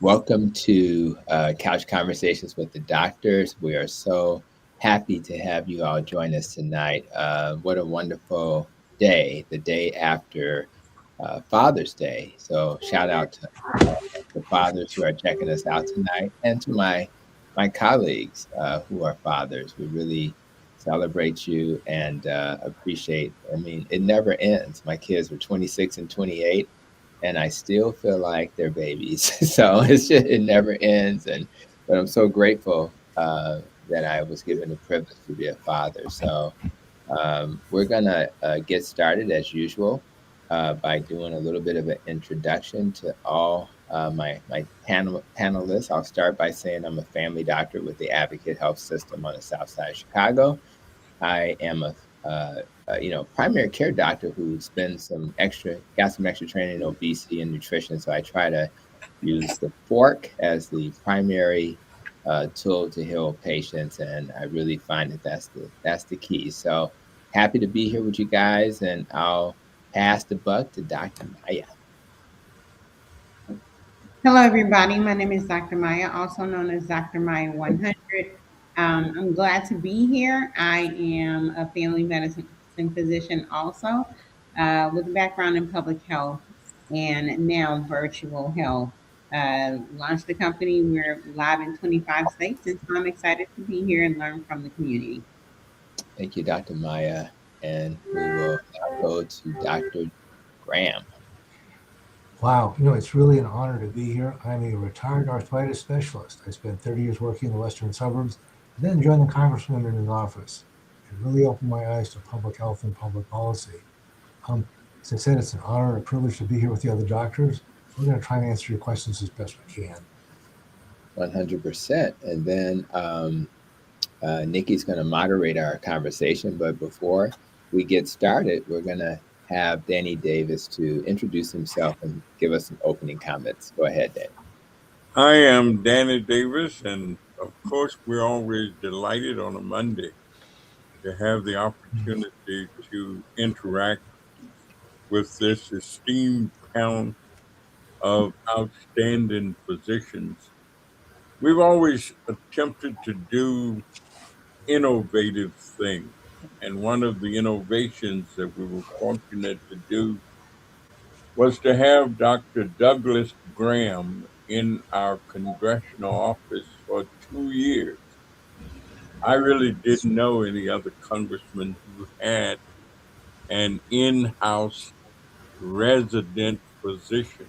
Welcome to Couch Conversations with the Doctors. We are so happy to have you all join us tonight. What a wonderful day, the day after Father's Day. So, shout out to the fathers who are checking us out tonight and to my colleagues who are fathers. We really celebrate you and appreciate. I mean, it never ends. My kids are 26 and 28 and I still feel like they're babies. So it never ends. But I'm so grateful that I was given the privilege to be a father. So we're gonna get started as usual by doing a little bit of an introduction to all my panelists. I'll start by saying I'm a family doctor with the Advocate Health System on the South Side of Chicago. I am a primary care doctor who got some extra training in obesity and nutrition. So I try to use the fork as the primary tool to heal patients, and I really find that that's the key. So happy to be here with you guys, and I'll pass the buck to Dr. Maya. Hello, everybody. My name is Dr. Maya, also known as Dr. Maya 100. I'm glad to be here. I am a family medicine physician, also with a background in public health and now virtual health. Launched the company. We're live in 25 states, and so I'm excited to be here and learn from the community. Thank you, Dr. Maya. And we will now go to Dr. Graham. Wow, it's really an honor to be here. I'm a retired arthritis specialist. I spent 30 years working in the western suburbs, then joined the congressman in his office. It really opened my eyes to public health and public policy. As I said, it's an honor and a privilege to be here with the other doctors. We're going to try and answer your questions as best we can. 100%. And then Nikki's going to moderate our conversation. But before we get started, we're going to have Danny Davis to introduce himself and give us some opening comments. Go ahead, Danny. I am Danny Davis, and of course, we're always delighted on a Monday to have the opportunity to interact with this esteemed panel of outstanding physicians. We've always attempted to do innovative things, and one of the innovations that we were fortunate to do was to have Dr. Douglas Graham in our congressional office for 2 years. I really didn't know any other congressman who had an in house resident physician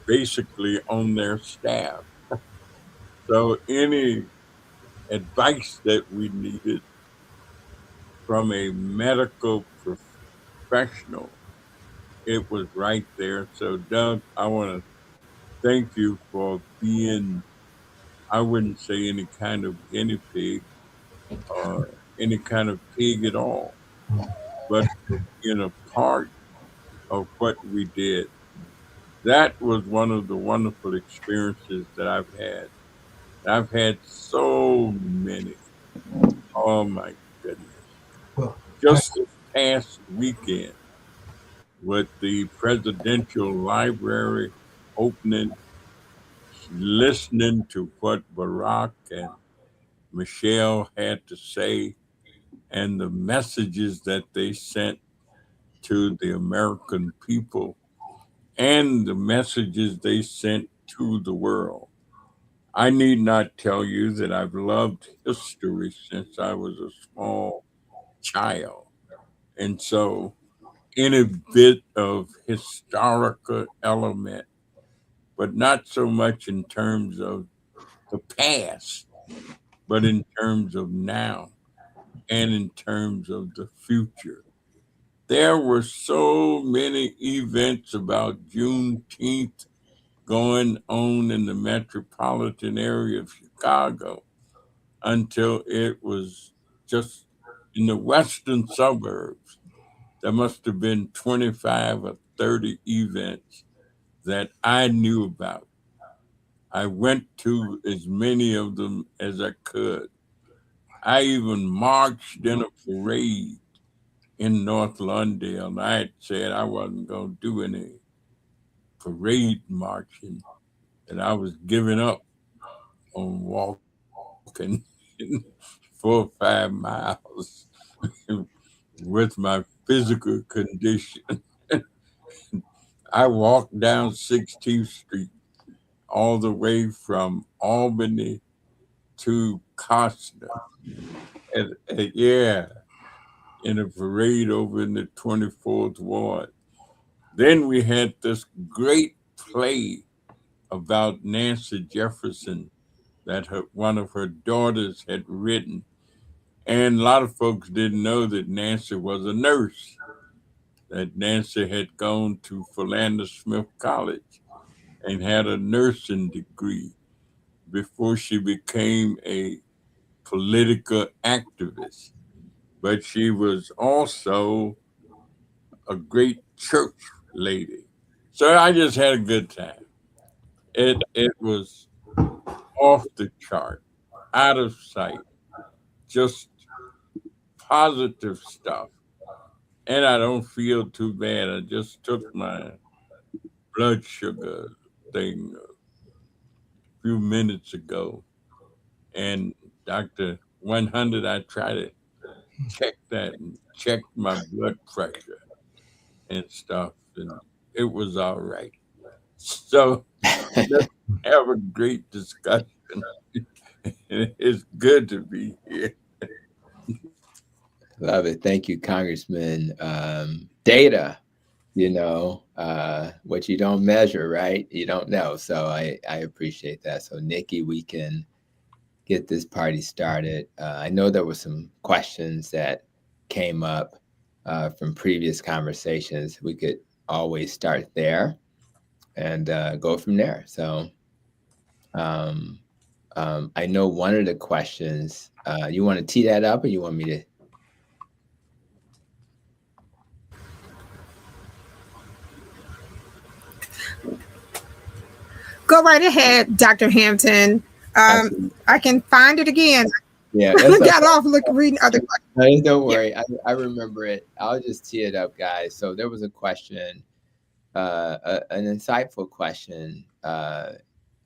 basically on their staff. So, any advice that we needed from a medical professional, it was right there. So, Doug, I want to thank you for being, I wouldn't say any kind of guinea pig or any kind of pig at all, but in a part of what we did. That was one of the wonderful experiences that I've had. I've had so many. Oh my goodness. Well, Just this past weekend with the presidential library opening, listening to what Barack and Michelle had to say and the messages that they sent to the American people and the messages they sent to the world. I need not tell you that I've loved history since I was a small child. And so, any bit of historical element, but not so much in terms of the past, but in terms of now and in terms of the future. There were so many events about Juneteenth going on in the metropolitan area of Chicago until it was just in the western suburbs. There must have been 25 or 30 events that I knew about. I went to as many of them as I could. I even marched in a parade in North Lawndale. I had said I wasn't going to do any parade marching that I was giving up on walking 4 or 5 miles with my physical condition. I walked down 16th Street all the way from Albany to Costa. Yeah, in a parade over in the 24th Ward. Then we had this great play about Nancy Jefferson that one of her daughters had written. And a lot of folks didn't know that Nancy was a nurse, that Nancy had gone to Philander Smith College and had a nursing degree before she became a political activist. But she was also a great church lady. So I just had a good time. It was off the chart, out of sight, just positive stuff. And I don't feel too bad. I just took my blood sugar thing a few minutes ago, and Dr. 100, I try to check that and check my blood pressure and stuff, and it was all right. So let's have a great discussion. It's good to be here. Love it. Thank you, Congressman. Data, what you don't measure, right? You don't know. So I appreciate that. So Nikki, we can get this party started. I know there were some questions that came up from previous conversations. We could always start there and go from there. So I know one of the questions, you want to tee that up or you want me to? Go right ahead, Dr. Hampton. I can find it again. Yeah, I got off reading other questions. Don't worry. I remember it. I'll just tee it up, guys. So there was a question, an insightful question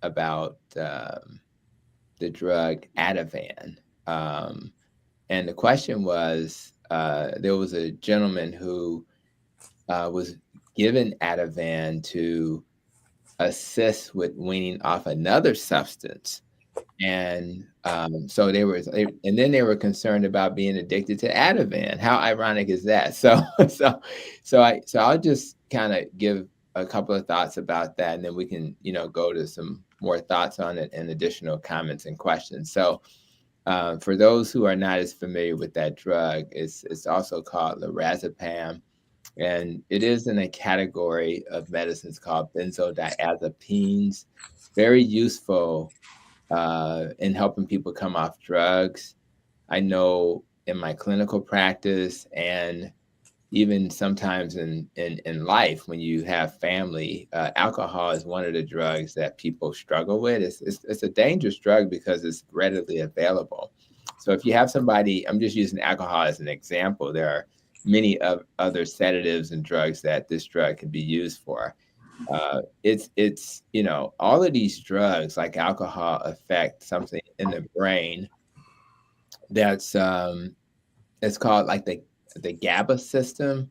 about the drug Ativan. And the question was, there was a gentleman who was given Ativan to assist with weaning off another substance. And so and then they were concerned about being addicted to Ativan. How ironic is that? So I'll just kind of give a couple of thoughts about that, and then we can go to some more thoughts on it and additional comments and questions. So for those who are not as familiar with that drug, it's also called lorazepam. And it is in a category of medicines called benzodiazepines. Very useful in helping people come off drugs. I know in my clinical practice and even sometimes in life, when you have family, alcohol is one of the drugs that people struggle with. It's a dangerous drug because it's readily available. So if you have somebody, I'm just using alcohol as an example, there are many other sedatives and drugs that this drug can be used for. It's all of these drugs like alcohol affect something in the brain that's it's called like the GABA system.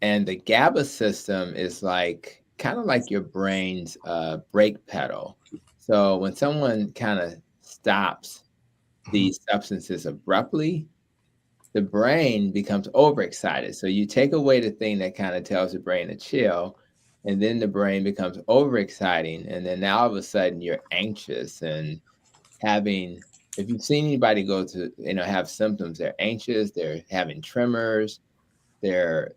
And the GABA system is like kind of like your brain's brake pedal. So when someone kind of stops these substances abruptly, the brain becomes overexcited. So you take away the thing that kind of tells the brain to chill, and then the brain becomes overexciting. And then now all of a sudden you're anxious and if you've seen anybody go to, have symptoms, they're anxious, they're having tremors, they're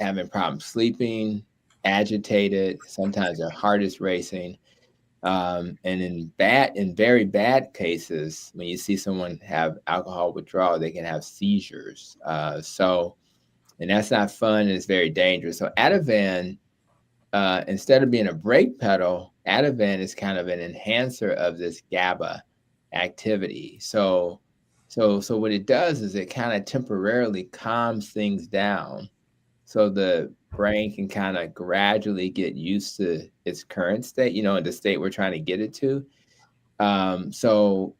having problems sleeping, agitated, sometimes their heart is racing. And in very bad cases, when you see someone have alcohol withdrawal, they can have seizures. And that's not fun. It's very dangerous. So Ativan, instead of being a brake pedal, Ativan is kind of an enhancer of this GABA activity. So what it does is it kind of temporarily calms things down. so the brain can kind of gradually get used to its current state, in the state we're trying to get it to. So,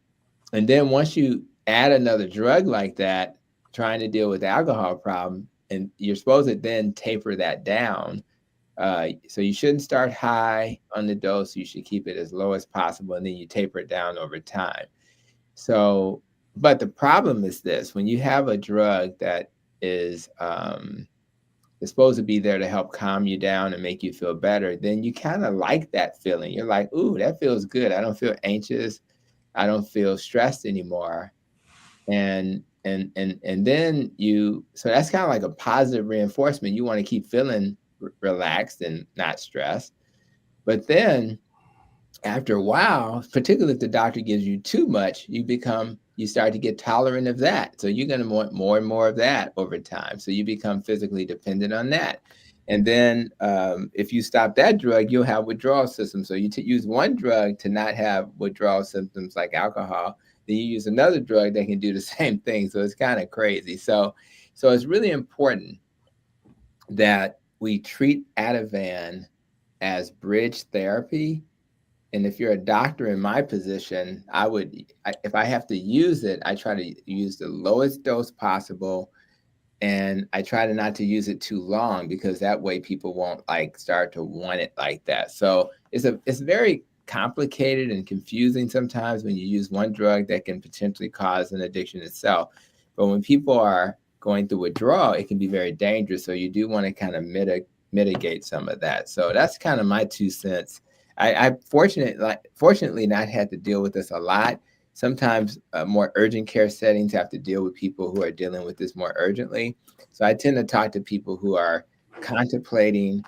and then once you add another drug like that, trying to deal with the alcohol problem, and you're supposed to then taper that down. So you shouldn't start high on the dose. You should keep it as low as possible, and then you taper it down over time. So, but the problem is this: when you have a drug that is supposed to be there to help calm you down and make you feel better, then you kind of like that feeling. You're like, ooh, that feels good. I don't feel anxious. I don't feel stressed anymore. And then so that's kind of like a positive reinforcement. You want to keep feeling relaxed and not stressed. But then after a while, particularly if the doctor gives you too much, you start to get tolerant of that. So you're going to want more and more of that over time. So you become physically dependent on that. And then if you stop that drug, you'll have withdrawal symptoms. So you use one drug to not have withdrawal symptoms like alcohol, then you use another drug that can do the same thing. So it's kind of crazy. So it's really important that we treat Ativan as bridge therapy. And if you're a doctor in my position, if I have to use it, I try to use the lowest dose possible. And I try to not to use it too long, because that way people won't start to want it like that. So it's very complicated and confusing sometimes when you use one drug that can potentially cause an addiction itself. But when people are going through withdrawal, it can be very dangerous. So you do want to kind of mitigate some of that. So that's kind of my 2 cents. I fortunately not had to deal with this a lot. Sometimes more urgent care settings have to deal with people who are dealing with this more urgently. So I tend to talk to people who are contemplating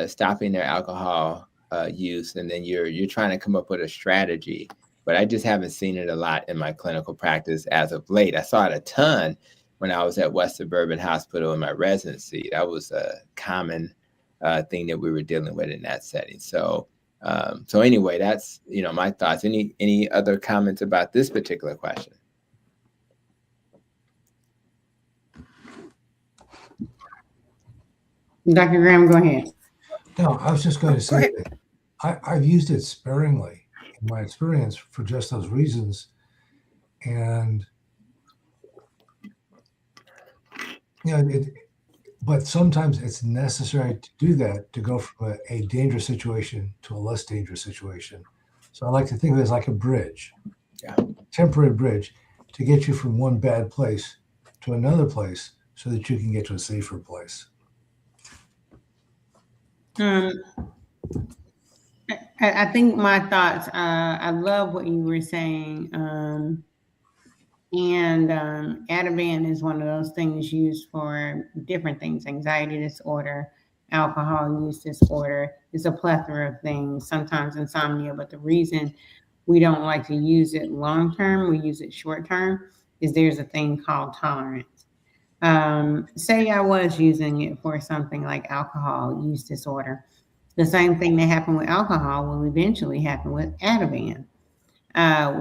stopping their alcohol use, and then you're trying to come up with a strategy. But I just haven't seen it a lot in my clinical practice as of late. I saw it a ton when I was at West Suburban Hospital in my residency. That was a common thing that we were dealing with in that setting. So anyway, that's my thoughts. Any other comments about this particular question? Dr. Graham, go ahead. No, I was just going to say that I've used it sparingly in my experience for just those reasons. And, but sometimes it's necessary to do that, to go from a dangerous situation to a less dangerous situation. So I like to think of it as like a bridge, temporary bridge, to get you from one bad place to another place so that you can get to a safer place. I think my thoughts, I love what you were saying. And Ativan is one of those things used for different things: anxiety disorder, alcohol use disorder. It's a plethora of things, sometimes insomnia. But the reason we don't like to use it long term, we use it short term, is there's a thing called tolerance. Say I was using it for something like alcohol use disorder. The same thing that happened with alcohol will eventually happen with Ativan,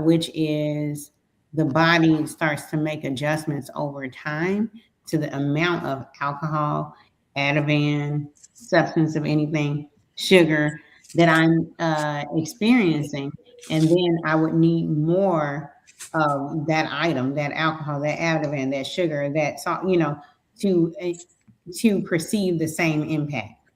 which is the body starts to make adjustments over time to the amount of alcohol, Ativan, substance of anything, sugar that I'm experiencing. And then I would need more of that item, that alcohol, that Ativan, that sugar, that salt, to perceive the same impact,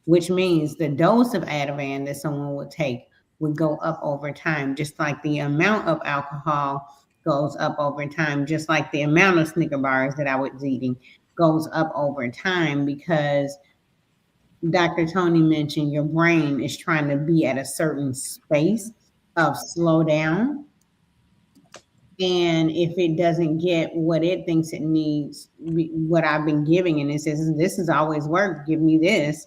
which means the dose of Ativan that someone would take would go up over time, just like the amount of alcohol goes up over time, just like the amount of Snicker bars that I was eating goes up over time, because Dr. Tony mentioned your brain is trying to be at a certain space of slow down. And if it doesn't get what it thinks it needs, what I've been giving, and it says, this has always worked, give me this,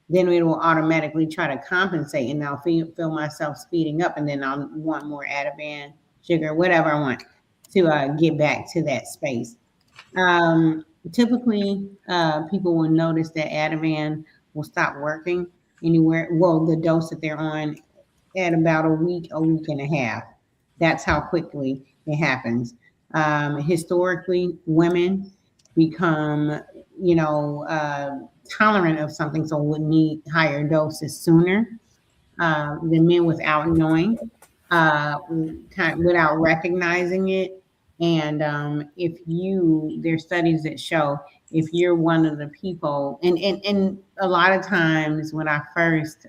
then it will automatically try to compensate, and I'll feel myself speeding up, and then I'll want more Ativan, sugar, whatever I want to get back to that space. Typically, people will notice that Ativan will stop working anywhere. Well, the dose that they're on at about a week and a half. That's how quickly it happens. Historically, women become tolerant of something, so would need higher doses sooner than men without knowing, without recognizing it. And if there's studies that show if you're one of the people, and a lot of times when I first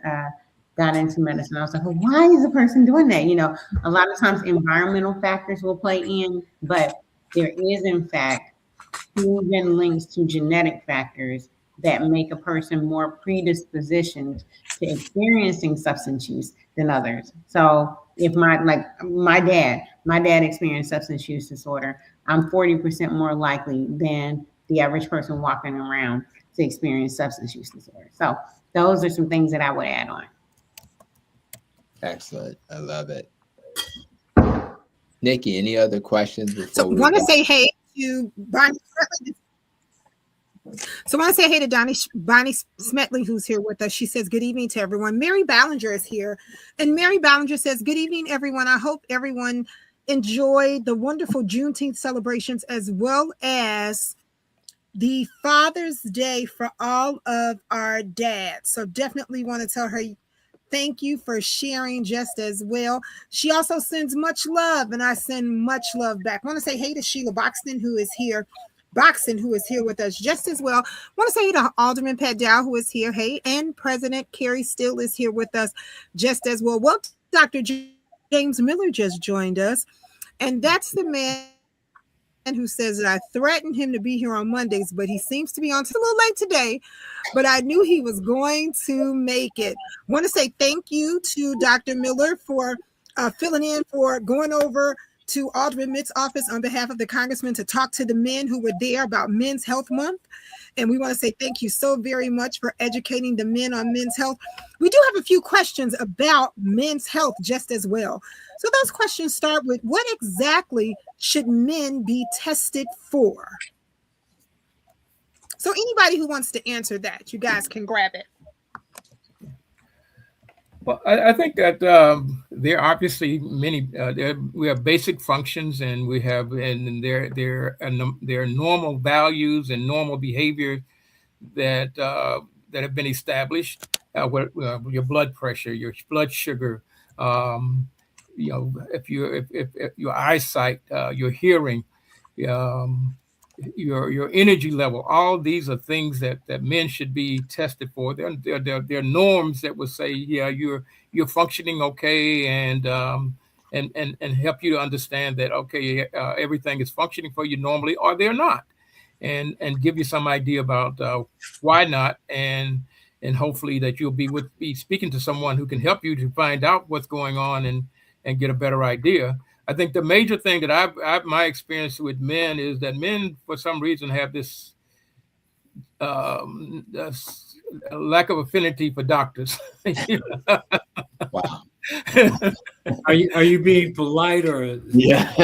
got into medicine, I was like, well, why is a person doing that? A lot of times environmental factors will play in, but there is, in fact, proven links to genetic factors that make a person more predispositioned to experiencing substance use than others. So if my dad experienced substance use disorder, I'm 40% more likely than the average person walking around to experience substance use disorder. So those are some things that I would add on. Excellent. I love it. Nikki, any other questions before So we want to go? say hey to Bonnie. So I want to say hey to Bonnie Smetley, who's here with us. She says, good evening to everyone. Mary Ballinger is here. And Mary Ballinger says, good evening, everyone. I hope everyone enjoyed the wonderful Juneteenth celebrations as well as the Father's Day for all of our dads. So definitely want to tell her thank you for sharing just as well. She also sends much love, and I send much love back. I want to say hey to Sheila Boxton, who is here with us just as well. I want to say hey to Alderman Pat Dow, who is here. Hey, and President Carrie Still is here with us just as well. Well, Dr. James Miller just joined us, and that's the man who says that I threatened him to be here on Mondays, but he seems to be on a little late today, but I knew he was going to make it. I want to say thank you to Dr. Miller for filling in, for going over to Alderman Mitt's office on behalf of the congressman to talk to the men who were there about Men's Health Month. And we want to say thank you so very much for educating the men on men's health. We do have a few questions about men's health just as well. So those questions start with, what exactly should men be tested for? So anybody who wants to answer that, you guys can grab it. Well, I think that there are obviously many. We have basic functions, and we have, and there are normal values and normal behaviors that have been established. Your blood pressure, your blood sugar, if your eyesight, your hearing, your energy level, all these are things that men should be tested for. They're norms that would say, yeah, you're functioning okay, and help you to understand that, okay, everything is functioning for you normally, or they're not, and give you some idea about why not, and hopefully that you'll be speaking to someone who can help you to find out what's going on and get a better idea. I think the major thing that my experience with men is that men, for some reason, have this lack of affinity for doctors. Wow. Are you being polite or? Yeah.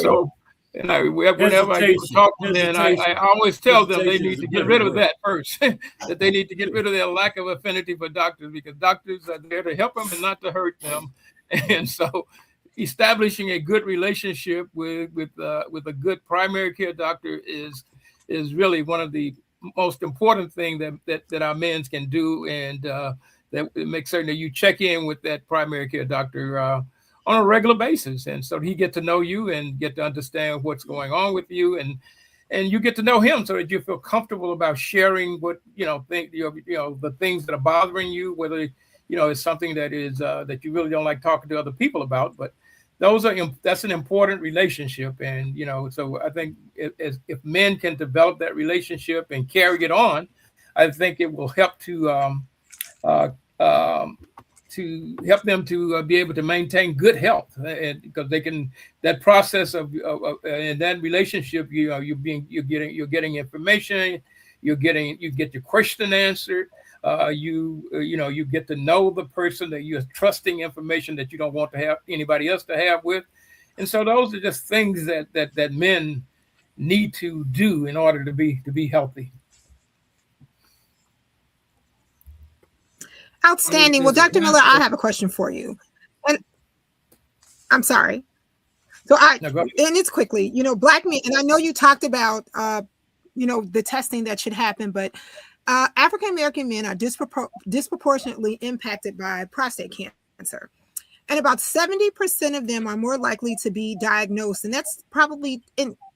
So, whenever I get to talk to men, I always tell them they need to get rid of that first. That they need to get rid of their lack of affinity for doctors, because doctors are there to help them and not to hurt them. And so, establishing a good relationship with a good primary care doctor is really one of the most important things that our men can do, and that makes certain that you check in with that primary care doctor on a regular basis, and so he get to know you and get to understand what's going on with you, and you get to know him, so that you feel comfortable about sharing what the things that are bothering you, whether it's something that is that you really don't like talking to other people about, but that's an important relationship. And so I think if men can develop that relationship and carry it on, I think it will help to help them to be able to maintain good health, and because they can, that process of in that relationship, you're getting information, you get your question answered. You get to know the person, that you're trusting information that you don't want to have anybody else to have with. And so those are just things that men need to do in order to be healthy. Outstanding. Well, Dr. Miller, I have a question for you. And I'm sorry. So and it's quickly, Black men, and I know you talked about the testing that should happen. But African American men are disproportionately impacted by prostate cancer. And about 70% of them are more likely to be diagnosed. And that's probably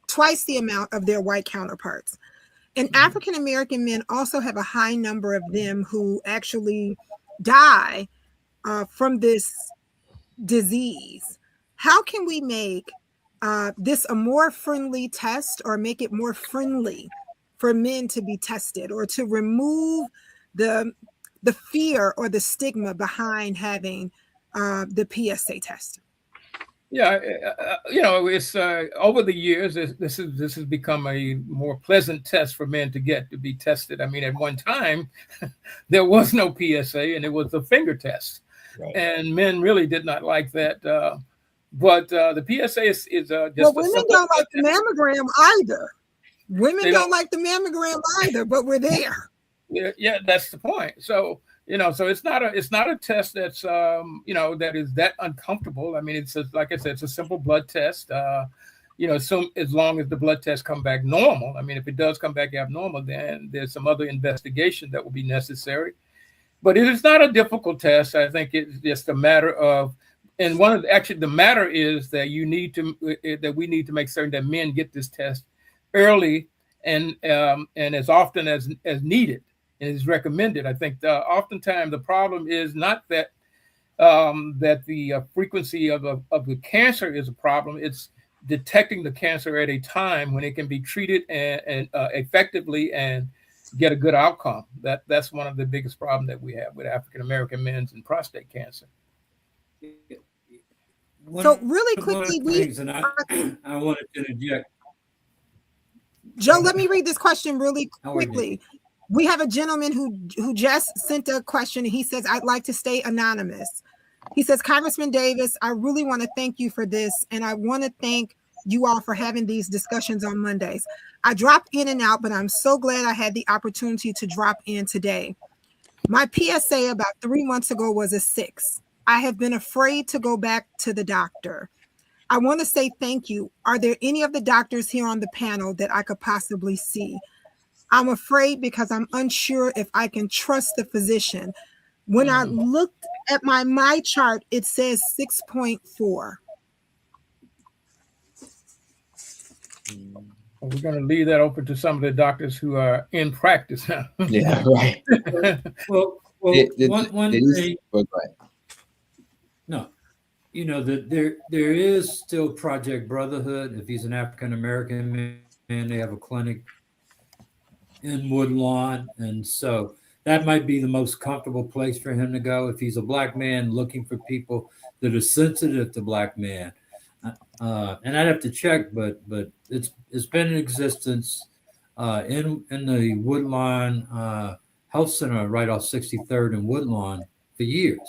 twice the amount of their white counterparts. And African American men also have a high number of them who actually die from this disease. How can we make this a more friendly test, or make it more friendly for men to be tested, or to remove the fear or the stigma behind having the PSA test? Yeah, it's over the years, this has become a more pleasant test for men to be tested. I mean, at one time, there was no PSA, and it was a finger test, right. And men really did not like that. But the PSA is just. Well, women don't like the mammogram either. Women don't like the mammogram either, but we're there. Yeah, that's the point. So. So it's not a test that's that is that uncomfortable. I mean, it's like I said, it's a simple blood test. So as long as the blood test come back normal. I mean, if it does come back abnormal, then there's some other investigation that will be necessary. But it is not a difficult test. I think it's just a matter of, and the matter is that we need to make certain that men get this test early and as often as needed. Is recommended. I think oftentimes the problem is not that the frequency of the cancer is a problem. It's detecting the cancer at a time when it can be treated and effectively and get a good outcome. That's one of the biggest problems that we have with African American men and prostate cancer. So really quickly, I wanted to interject. Joe, let me read this question really quickly. We have a gentleman who just sent a question. He says, I'd like to stay anonymous. He says, Congressman Davis, I really want to thank you for this. And I want to thank you all for having these discussions on Mondays. I drop in and out, but I'm so glad I had the opportunity to drop in today. My PSA about 3 months ago was a 6. I have been afraid to go back to the doctor. I want to say thank you. Are there any of the doctors here on the panel that I could possibly see? I'm afraid because I'm unsure if I can trust the physician. When I looked at my chart, it says 6.4. Well, we're going to leave that open to some of the doctors who are in practice now. Yeah, right. One thing. No, that there is still Project Brotherhood. If he's an African American man, they have a clinic in Woodlawn, and so that might be the most comfortable place for him to go. If he's a black man looking for people that are sensitive to black men, and I'd have to check, but it's been in existence in the Woodlawn Health Center right off 63rd and Woodlawn for years.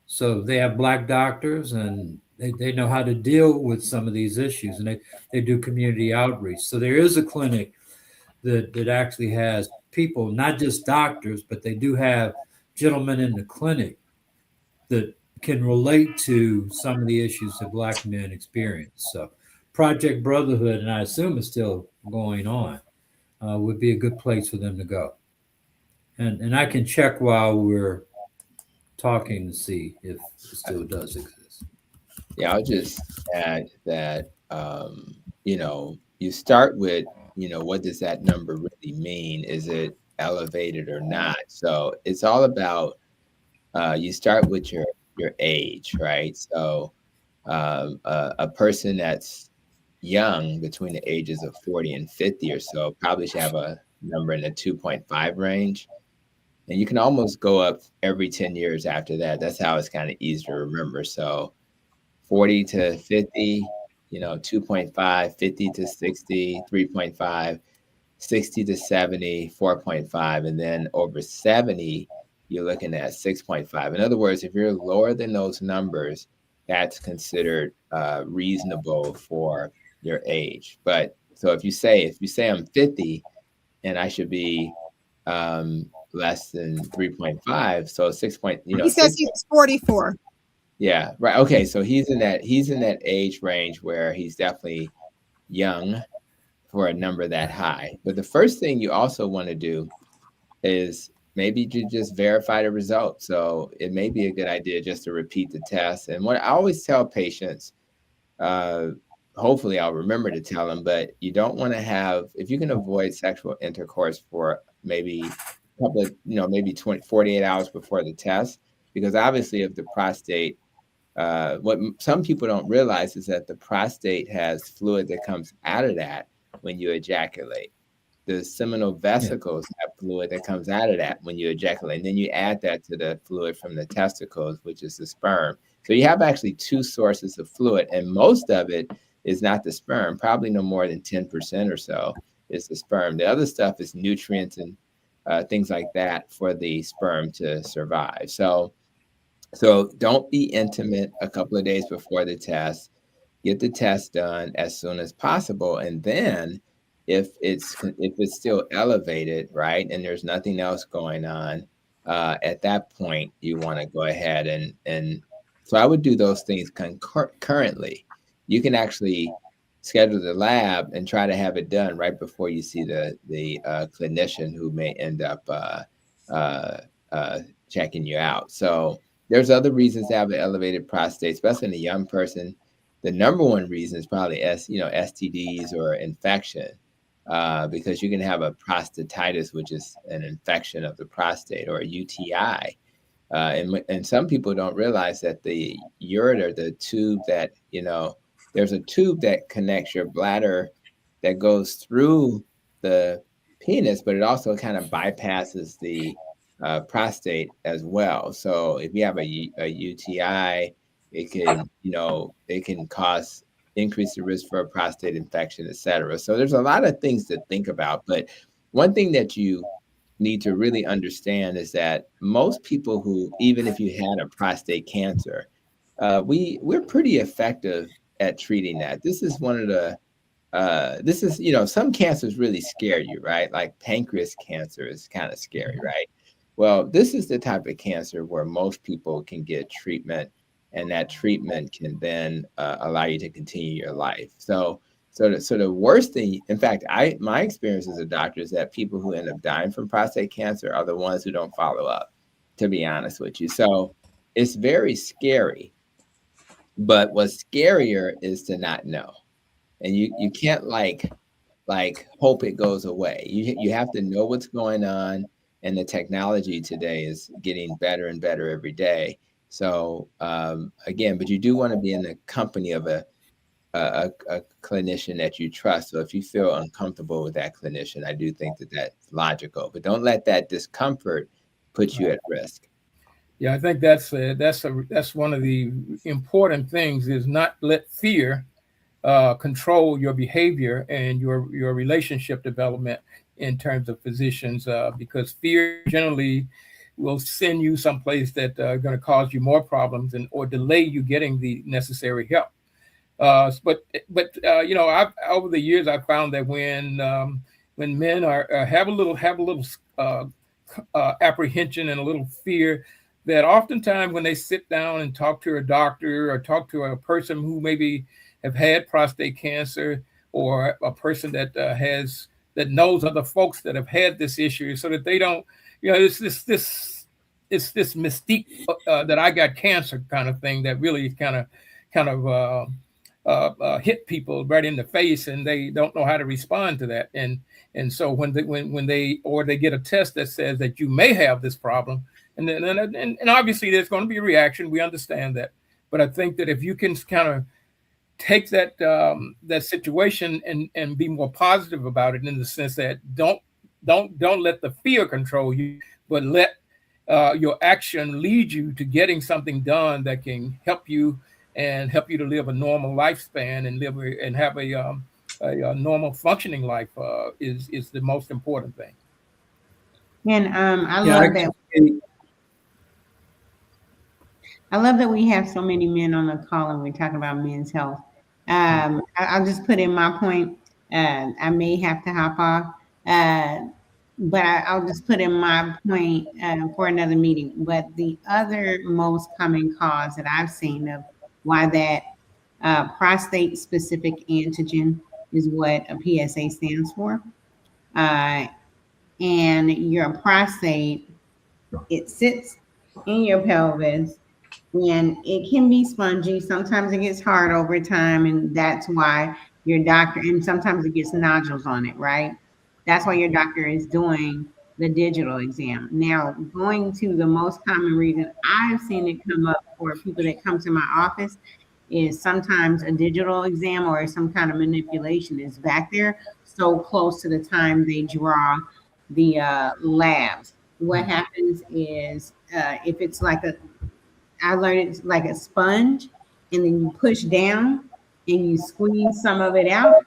So they have black doctors, and they know how to deal with some of these issues, and they do community outreach. So there is a clinic that actually has people, not just doctors, but they do have gentlemen in the clinic that can relate to some of the issues that black men experience. So Project Brotherhood, and I assume it's still going on, would be a good place for them to go. And I can check while we're talking to see if it still does exist. Yeah, I'll just add that, you start with, what does that number really mean? Is it elevated or not? So it's all about, you start with your age, right? So a person that's young, between the ages of 40 and 50 or so, probably should have a number in the 2.5 range. And you can almost go up every 10 years after that. That's how it's kind of easy to remember. So 40 to 50, 2.5, 50 to 60, 3.5, 60 to 70, 4.5, and then over 70, you're looking at 6.5. In other words, if you're lower than those numbers, that's considered reasonable for your age. But so if you say I'm 50 and I should be less than 3.5, so 6. He says he's 44. Yeah, right. Okay, so he's in that age range where he's definitely young for a number that high. But the first thing you also want to do is maybe to just verify the results. So it may be a good idea just to repeat the test. And what I always tell patients, hopefully I'll remember to tell them, but you don't want to have, if you can avoid sexual intercourse for maybe a couple of, maybe 48 hours before the test, because obviously if the prostate, what some people don't realize is that the prostate has fluid that comes out of that when you ejaculate. The seminal vesicles have fluid that comes out of that when you ejaculate. And then you add that to the fluid from the testicles, which is the sperm. So you have actually two sources of fluid, and most of it is not the sperm. Probably no more than 10% or so is the sperm. The other stuff is nutrients and things like that for the sperm to survive. So don't be intimate a couple of days before the test. Get the test done as soon as possible, and then if it's still elevated, right, and there's nothing else going on, at that point you want to go ahead and so I would do those things concurrently. You can actually schedule the lab and try to have it done right before you see the clinician who may end up checking you out. So there's other reasons to have an elevated prostate, especially in a young person. The number one reason is probably STDs or infection, because you can have a prostatitis, which is an infection of the prostate, or a UTI. And some people don't realize that the ureter, the tube that, there's a tube that connects your bladder that goes through the penis, but it also kind of bypasses the prostate as well. So if you have a UTI, it can increase the risk for a prostate infection, et cetera. So there's a lot of things to think about. But one thing that you need to really understand is that most people who, even if you had a prostate cancer, we're pretty effective at treating that. This is one of the some cancers really scare you, right? Like pancreas cancer is kind of scary, right? Well, this is the type of cancer where most people can get treatment, and that treatment can then allow you to continue your life. So the worst thing, in fact, my experience as a doctor is that people who end up dying from prostate cancer are the ones who don't follow up, to be honest with you. So it's very scary. But what's scarier is to not know. And you can't like hope it goes away. You have to know what's going on, and the technology today is getting better and better every day. So again, but you do want to be in the company of a clinician that you trust. So if you feel uncomfortable with that clinician, I do think that that's logical. But don't let that discomfort put you at risk. Yeah, I think that's one of the important things, is not let fear control your behavior and your relationship development in terms of physicians, because fear generally will send you someplace that are going to cause you more problems or delay you getting the necessary help. But I've, over the years, I've found that when men have a little apprehension and a little fear, that oftentimes when they sit down and talk to a doctor or talk to a person who maybe have had prostate cancer, or a person that knows other folks that have had this issue, so that they don't, it's this mystique that I got cancer kind of thing that really kind of hit people right in the face, and they don't know how to respond to that. And so when they get a test that says that you may have this problem, and obviously there's going to be a reaction. We understand that, but I think that if you can kind of take that situation and be more positive about it, in the sense that don't let the fear control you, but let your action lead you to getting something done that can help you to live a normal lifespan and have a normal functioning life, is the most important thing. And I love that we have so many men on the call and we're talking about men's health. I'll just put in my point. I may have to hop off, but I'll just put in my point for another meeting. But the other most common cause that I've seen of why that prostate-specific antigen is what a PSA stands for. Uh, and your prostate, it sits in your pelvis and it can be spongy. Sometimes it gets hard over time, and that's why your doctor, and sometimes it gets nodules on it, right? That's why your doctor is doing the digital exam. Now, going to the most common reason I've seen it come up for people that come to my office is sometimes a digital exam or some kind of manipulation is back there so close to the time they draw the labs. What happens is if it's like a, I learned it's like a sponge, and then you push down and you squeeze some of it out.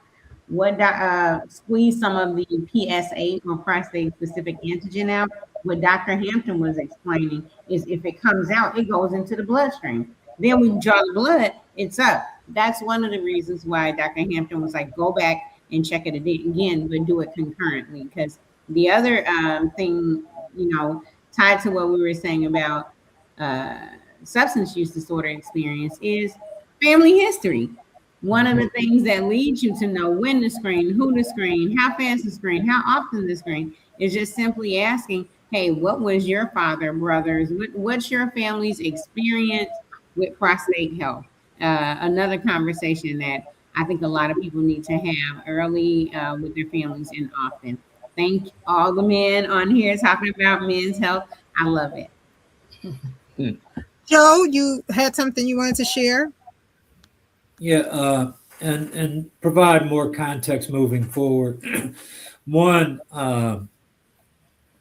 Squeeze some of the PSA or prostate specific antigen out. What Dr. Hampton was explaining is if it comes out, it goes into the bloodstream. Then when you draw the blood, it's up. That's one of the reasons why Dr. Hampton was like, go back and check it again, but do it concurrently. Because the other thing, tied to what we were saying about uh, substance use disorder experience is family history. One of the things that leads you to know when to screen, who to screen, how fast to screen, how often to screen is just simply asking, hey, what was your father, brothers? What's your family's experience with prostate health? Another conversation that I think a lot of people need to have early with their families and often. Thank all the men on here talking about men's health. I love it. Joe, you had something you wanted to share? Yeah, and provide more context moving forward. One,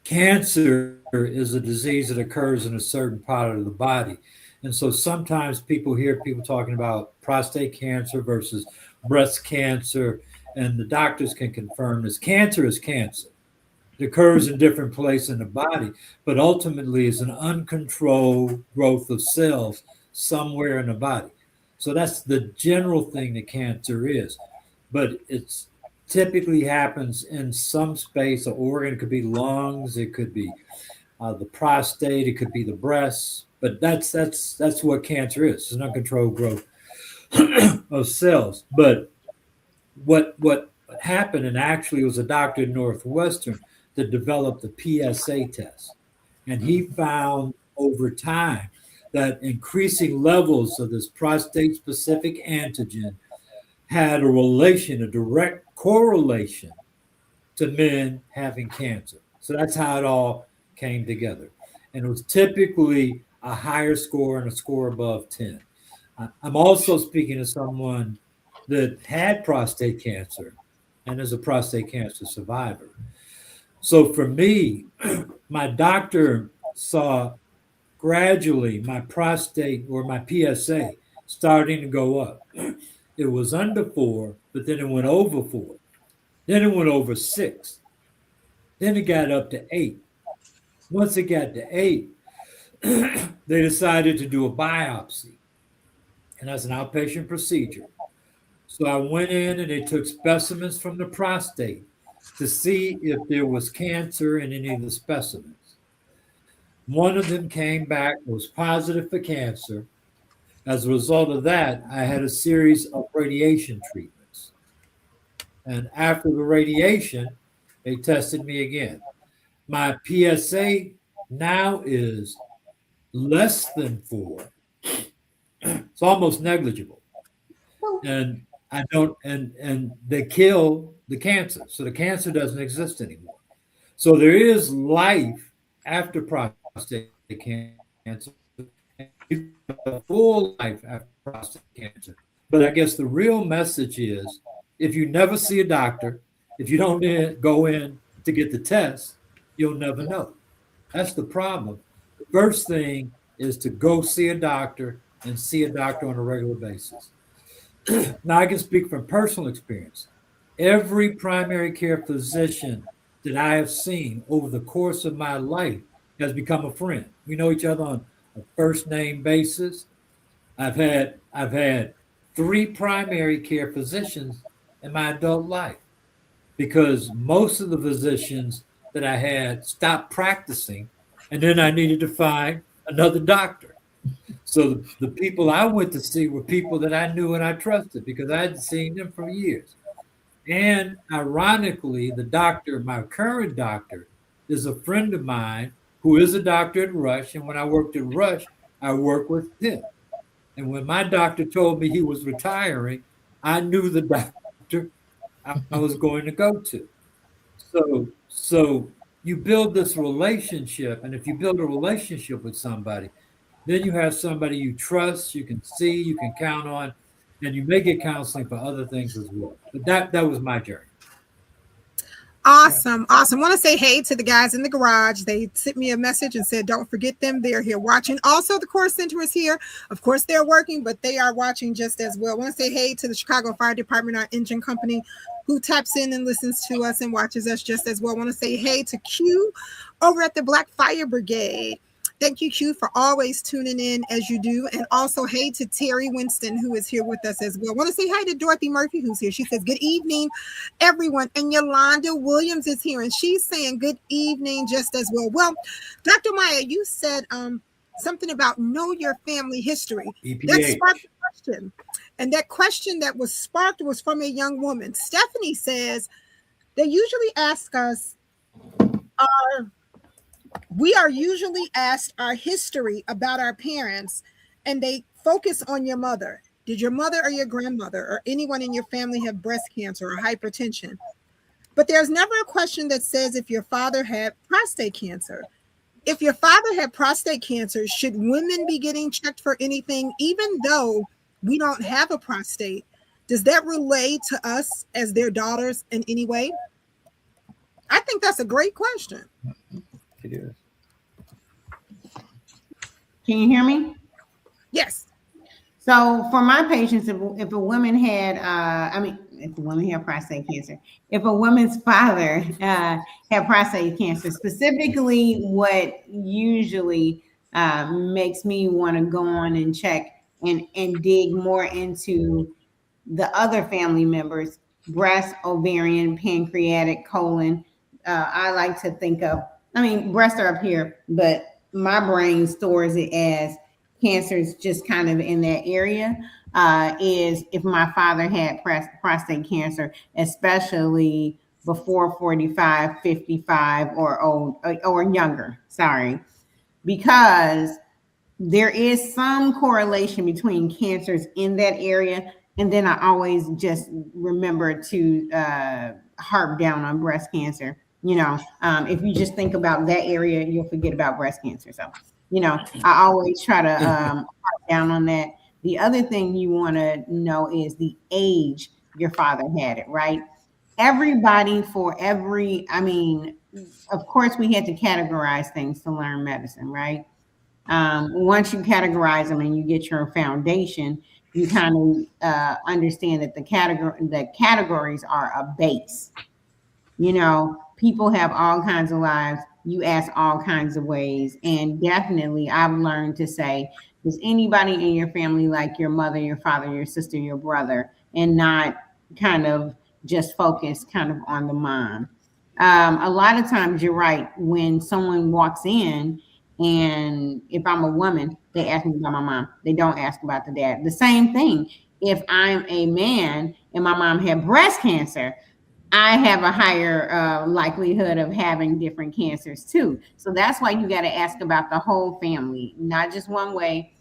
cancer is a disease that occurs in a certain part of the body. And so sometimes people hear people talking about prostate cancer versus breast cancer, and the doctors can confirm this. Cancer is cancer. It occurs in different places in the body, but ultimately is an uncontrolled growth of cells somewhere in the body. So that's the general thing that cancer is. But it's typically happens in some space or organ. It could be lungs, it could be the prostate, it could be the breast. But that's what cancer is. It's an uncontrolled growth of cells. But what happened, and actually it was a doctor in Northwestern that developed the PSA test. And he found over time that increasing levels of this prostate specific antigen had a direct correlation to men having cancer. So that's how it all came together. And it was typically a higher score and a score above 10. I'm also speaking to someone that had prostate cancer and is a prostate cancer survivor. So for me, my doctor saw gradually my prostate or my PSA starting to go up. It was under 4, but then it went over 4. Then it went over 6. Then it got up to 8. Once it got to 8, they decided to do a biopsy. And that's an outpatient procedure. So I went in and they took specimens from the prostate to see if there was cancer in any of the specimens. One of them came back, was positive for cancer. As a result of that, I had a series of radiation treatments. And after the radiation, they tested me again. My PSA now is less than 4. It's almost negligible. And I don't, and they kill the cancer. So the cancer doesn't exist anymore. So there is life after prostate cancer, a full life after prostate cancer. But I guess the real message is if you never see a doctor, if you don't go in to get the test, you'll never know. That's the problem. The first thing is to go see a doctor and see a doctor on a regular basis. Now, I can speak from personal experience. Every primary care physician that I have seen over the course of my life has become a friend. We know each other on a first name basis. I've had 3 primary care physicians in my adult life because most of the physicians that I had stopped practicing, and then I needed to find another doctor. So the people I went to see were people that I knew and I trusted because I had seen them for years. And ironically, the doctor, my current doctor, is a friend of mine who is a doctor at Rush. And when I worked at Rush, I worked with him. And when my doctor told me he was retiring, I knew the doctor I was going to go to. So you build this relationship, and if you build a relationship with somebody, then you have somebody you trust, you can see, you can count on, and you may get counseling for other things as well. But that was my journey. Awesome. Awesome. Want to say hey to the guys in the garage. They sent me a message and said, don't forget them. They're here watching. Also, the Core Center is here. Of course, they're working, but they are watching just as well. Want to say hey to the Chicago Fire Department, our engine company, who taps in and listens to us and watches us just as well. Want to say hey to Q over at the Black Fire Brigade. Thank you, Q, for always tuning in as you do. And also, hey to Terry Winston, who is here with us as well. Want to say hi to Dorothy Murphy, who's here. She says, good evening, everyone. And Yolanda Williams is here, and she's saying good evening just as well. Well, Dr. Maya, you said something about know your family history. EPH. That sparked a question. And that question that was sparked was from a young woman. Stephanie says, they usually ask us, we are usually asked our history about our parents, and they focus on your mother. Did your mother or your grandmother or anyone in your family have breast cancer or hypertension? But there's never a question that says if your father had prostate cancer. If your father had prostate cancer, should women be getting checked for anything, even though we don't have a prostate? Does that relate to us as their daughters in any way? I think that's a great question. It is. Can you hear me? Yes. So for my patients, if a woman had, if a woman had prostate cancer, if a woman's father had prostate cancer, specifically what usually makes me want to go on and check and dig more into the other family members, breast, ovarian, pancreatic, colon. I like to think of, breasts are up here, but my brain stores it as cancers just kind of in that area, is if my father had prostate cancer, especially before 45, 55 or old or younger, sorry, because there is some correlation between cancers in that area. And then I always just remember to harp down on breast cancer. If you just think about that area, you'll forget about breast cancer. So, I always try to harp down on that. The other thing you want to know is the age your father had it, right? Everybody of course, we had to categorize things to learn medicine, right? Once you categorize them and you get your foundation, you kind of understand that the categories are a base. People have all kinds of lives. You ask all kinds of ways. And definitely I've learned to say, does anybody in your family like your mother, your father, your sister, your brother, and not kind of just focus kind of on the mom. A lot of times you're right. When someone walks in, and if I'm a woman, they ask me about my mom. They don't ask about the dad. The same thing. If I'm a man and my mom had breast cancer, I have a higher likelihood of having different cancers too. So that's why you got to ask about the whole family, not just one way.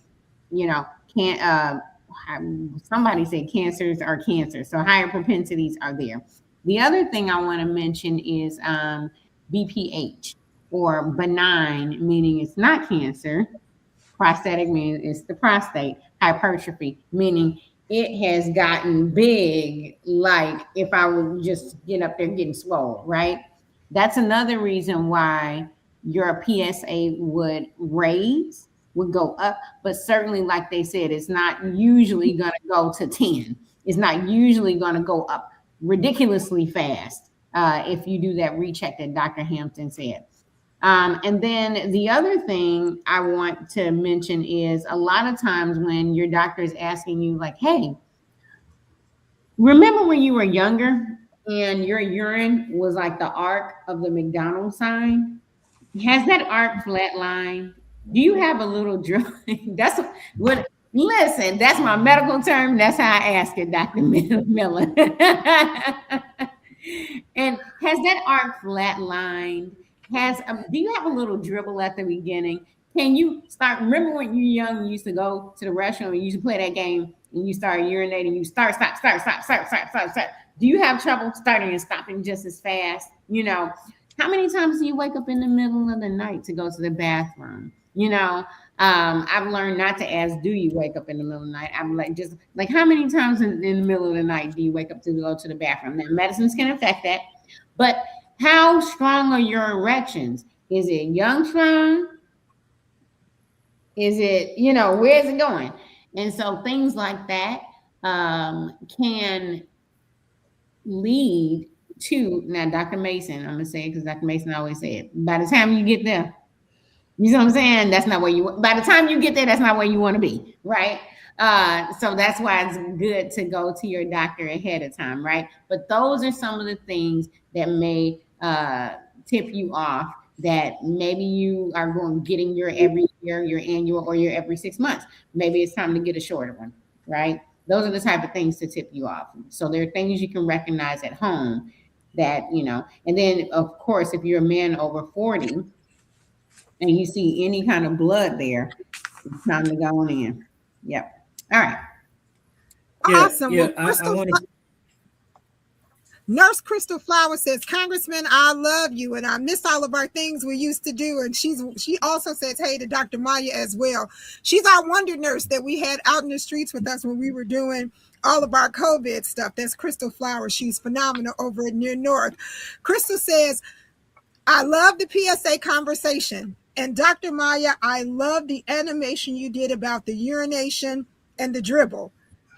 Somebody said cancers are cancer, so higher propensities are there. The other thing I want to mention is BPH, or benign, meaning it's not cancer. Prostatic means it's the prostate. Hypertrophy, meaning it has gotten big, like if I would just get up there getting swole, right? That's another reason why your PSA would go up, but certainly, like they said, it's not usually going to go to 10. It's not usually going to go up ridiculously fast if you do that recheck that Dr. Hampton said. And then the other thing I want to mention is a lot of times when your doctor is asking you, like, hey, remember when you were younger and your urine was like the arc of the McDonald's sign? Has that arc flatlined? Do you have a little drill? That's what Listen, that's my medical term. That's how I ask it, Dr. Miller. And has that arc flatlined? Do you have a little dribble at the beginning? Can you start? Remember when you were young, you used to go to the restroom and you used to play that game and you start urinating, you start, stop, start, stop, start, start, start, start. Do you have trouble starting and stopping just as fast? You know, how many times do you wake up in the middle of the night to go to the bathroom? You know, I've learned not to ask, do you wake up in the middle of the night? I'm like, just like, how many times in the middle of the night do you wake up to go to the bathroom? Now, medicines can affect that, but how strong are your erections? Is it young strong? Is it, where's it going? And so things like that can lead to, now, Dr. Mason, I'm going to say it because Dr. Mason always said, by the time you get there, you know what I'm saying? That's not where by the time you get there, that's not where you want to be, right? So that's why it's good to go to your doctor ahead of time, right? But those are some of the things that may tip you off, that maybe you are getting your every year, your annual, or your every 6 months. Maybe it's time to get a shorter one, right? Those are the type of things to tip you off. So there are things you can recognize at home that, and then of course, if you're a man over 40, and you see any kind of blood there, it's time to go on in. Yep. All right. Awesome. Yeah, Well, I want to. Nurse Crystal Flower says, Congressman, I love you, and I miss all of our things we used to do. And she also says, hey to Dr. Maya as well. She's our wonder nurse that we had out in the streets with us when we were doing all of our COVID stuff. That's Crystal Flower. She's phenomenal over at Near North. Crystal says, I love the PSA conversation. And Dr. Maya, I love the animation you did about the urination and the dribble.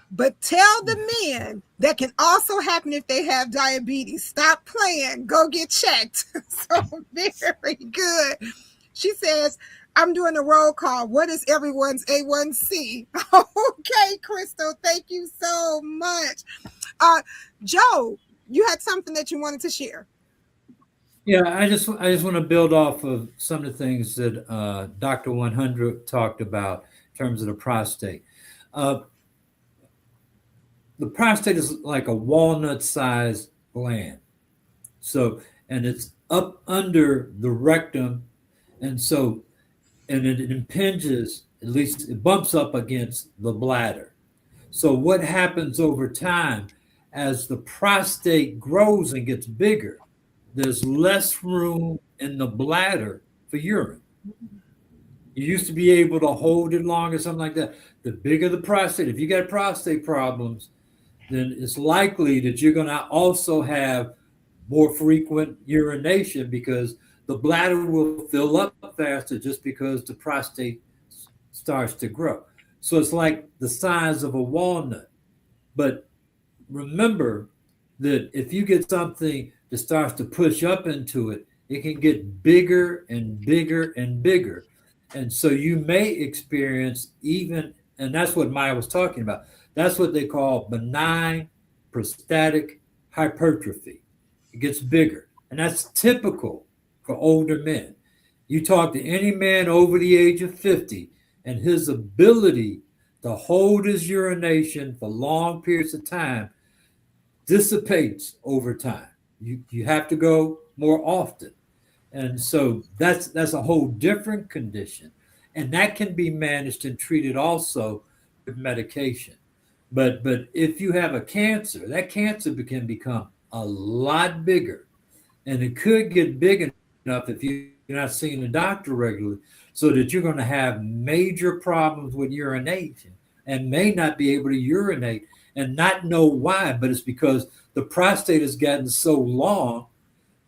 But tell the men that can also happen if they have diabetes. Stop playing. Go get checked. So very good. She says, I'm doing a roll call. What is everyone's A1C? Okay, Crystal. Thank you so much. Joe, you had something that you wanted to share. Yeah, I just want to build off of some of the things that Dr. 100 talked about in terms of the prostate. The prostate is like a walnut-sized gland. So, and it's up under the rectum, and it impinges, at least it bumps up against the bladder. So what happens over time as the prostate grows and gets bigger, there's less room in the bladder for urine. You used to be able to hold it longer, something like that. The bigger the prostate, if you got prostate problems, then it's likely that you're going to also have more frequent urination because the bladder will fill up faster just because the prostate starts to grow. So it's like the size of a walnut. But remember that if you get something that starts to push up into it, it can get bigger and bigger and bigger. And so you may experience and that's what Maya was talking about. That's what they call benign prostatic hypertrophy. It gets bigger. And that's typical for older men. You talk to any man over the age of 50, and his ability to hold his urination for long periods of time dissipates over time. You have to go more often. And so that's a whole different condition. And that can be managed and treated also with medication. But if you have a cancer, that cancer can become a lot bigger. And it could get big enough if you're not seeing a doctor regularly, so that you're going to have major problems with urination and may not be able to urinate and not know why. But it's because the prostate has gotten so long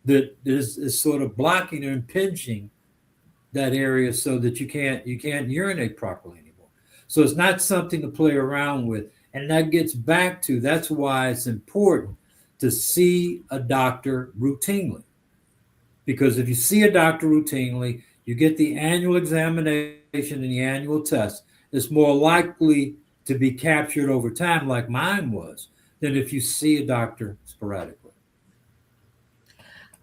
that is sort of blocking or impinging that area so that you can't urinate properly anymore. So it's not something to play around with. And that gets back to, that's why it's important to see a doctor routinely. Because if you see a doctor routinely, you get the annual examination and the annual test, it's more likely to be captured over time, like mine was, than if you see a doctor sporadically.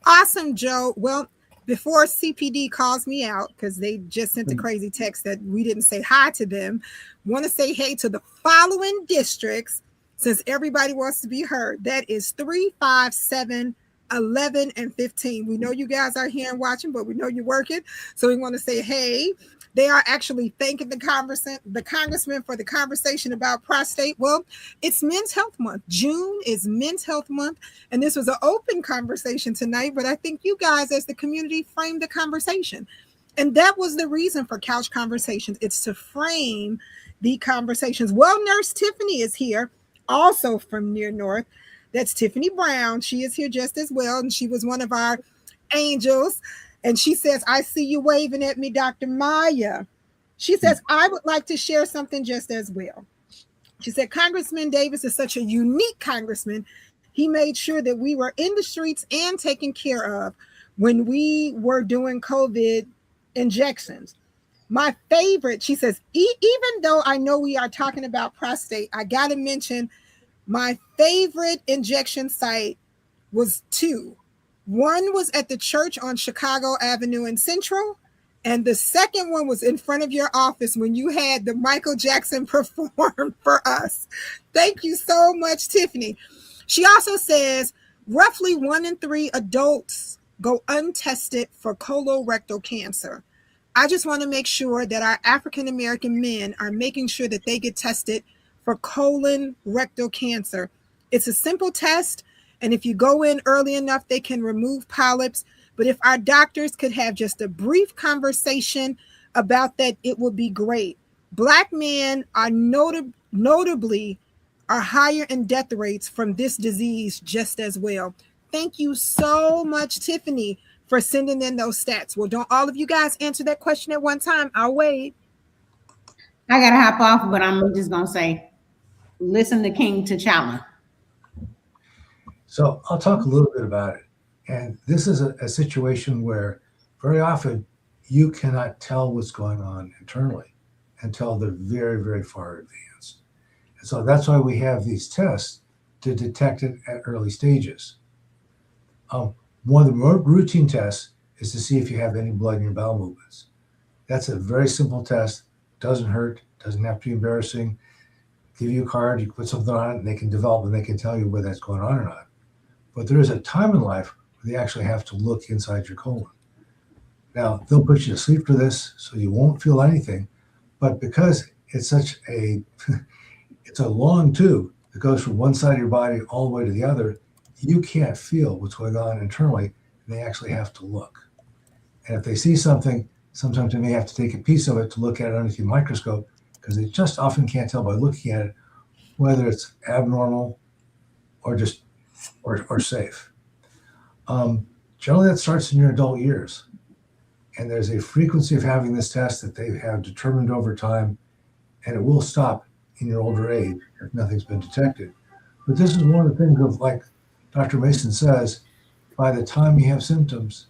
Awesome, Joe. Well, before CPD calls me out, because they just sent a crazy text that we didn't say hi to them, want to say hey to the following districts since everybody wants to be heard. That is 3, 5, 7, 11, and 15. We know you guys are here and watching, but we know you're working. So we want to say hey. They are actually thanking the congressman for the conversation about prostate. Well, it's Men's Health Month. June is Men's Health Month. And this was an open conversation tonight, but I think you guys as the community framed the conversation. And that was the reason for Couch Conversations. It's to frame the conversations. Well, Nurse Tiffany is here, also from near north. That's Tiffany Brown. She is here just as well. And she was one of our angels. And she says, I see you waving at me, Dr. Maya. She says, I would like to share something just as well. She said, Congressman Davis is such a unique congressman. He made sure that we were in the streets and taken care of when we were doing COVID injections. My favorite, she says, even though I know we are talking about prostate, I got to mention my favorite injection site was 2. One was at the church on Chicago Avenue in Central, and the second one was in front of your office when you had the Michael Jackson perform for us. Thank you so much, Tiffany. She also says roughly 1 in 3 adults go untested for colorectal cancer. I just want to make sure that our African American men are making sure that they get tested for colon rectal cancer. It's a simple test. And if you go in early enough, they can remove polyps. But if our doctors could have just a brief conversation about that, it would be great. Black men are notably are higher in death rates from this disease just as well. Thank you so much, Tiffany, for sending in those stats. Well, don't all of you guys answer that question at one time? I'll wait. I got to hop off, but I'm just going to say, listen to King T'Challa. So I'll talk a little bit about it. And this is a situation where very often you cannot tell what's going on internally until they're very, very far advanced. And so that's why we have these tests to detect it at early stages. One of the more routine tests is to see if you have any blood in your bowel movements. That's a very simple test, doesn't hurt, doesn't have to be embarrassing. Give you a card, you put something on it, and they can develop and they can tell you whether that's going on or not. But there is a time in life where they actually have to look inside your colon. Now, they'll put you to sleep for this, so you won't feel anything. But because it's such it's a long tube that goes from one side of your body all the way to the other, you can't feel what's going on internally, and they actually have to look. And if they see something, sometimes they may have to take a piece of it to look at it underneath the microscope, because they just often can't tell by looking at it whether it's abnormal or just or safe. Generally, that starts in your adult years. And there's a frequency of having this test that they have determined over time, and it will stop in your older age if nothing's been detected. But this is one of the things of, like Dr. Mason says, by the time you have symptoms,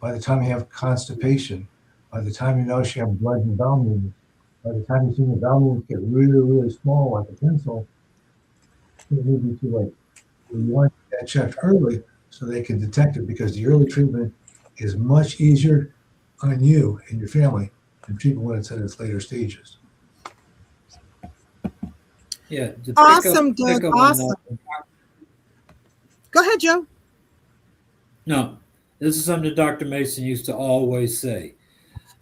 by the time you have constipation, by the time you notice you have blood in the bowel movements, by the time you see the bowel movements get really, really small like a pencil, it may be too late. You want that checked early so they can detect it, because the early treatment is much easier on you and your family than treatment when it's at its later stages. Yeah. Awesome, Doug. Awesome. Go ahead, Joe. No, this is something that Dr. Mason used to always say.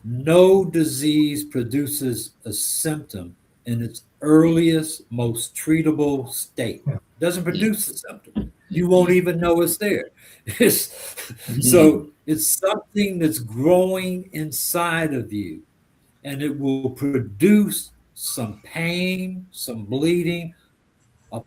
No disease produces a symptom in its earliest, most treatable state. It doesn't produce a symptom. You won't even know it's there. So it's something that's growing inside of you, and it will produce some pain, some bleeding, a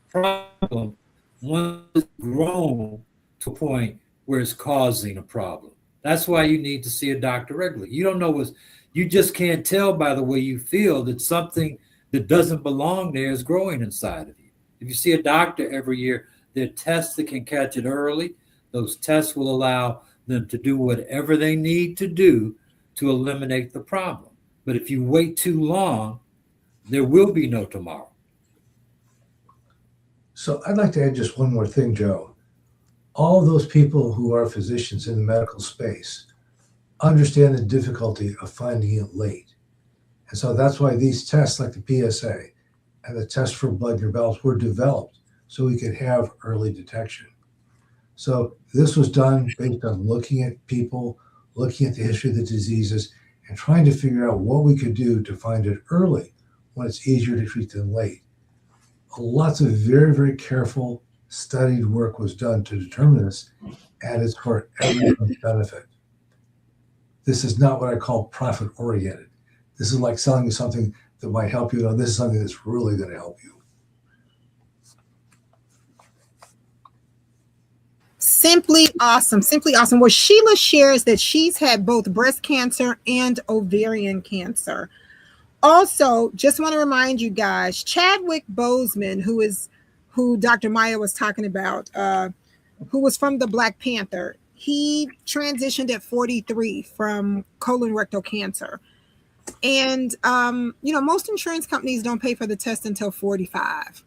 problem once it's grown to a point where it's causing a problem. That's why you need to see a doctor regularly. You don't know you just can't tell by the way you feel that something that doesn't belong there is growing inside of you. If you see a doctor every year, there are tests that can catch it early. Those tests will allow them to do whatever they need to do to eliminate the problem. But if you wait too long, there will be no tomorrow. So I'd like to add just one more thing, Joe. All those people who are physicians in the medical space understand the difficulty of finding it late. And so that's why these tests like the PSA and the test for blood in your bowels were developed so we could have early detection. So this was done based on looking at people, looking at the history of the diseases, and trying to figure out what we could do to find it early when it's easier to treat than late. Lots of very, very careful, studied work was done to determine this, and it's for everyone's benefit. This is not what I call profit oriented. This is like selling you something that might help you. No, this is something that's really going to help you. Simply awesome. Simply awesome. Well, Sheila shares that she's had both breast cancer and ovarian cancer. Also, just want to remind you guys, Chadwick Boseman, who Dr. Maya was talking about, who was from the Black Panther, he transitioned at 43 from colorectal cancer. And, most insurance companies don't pay for the test until 45.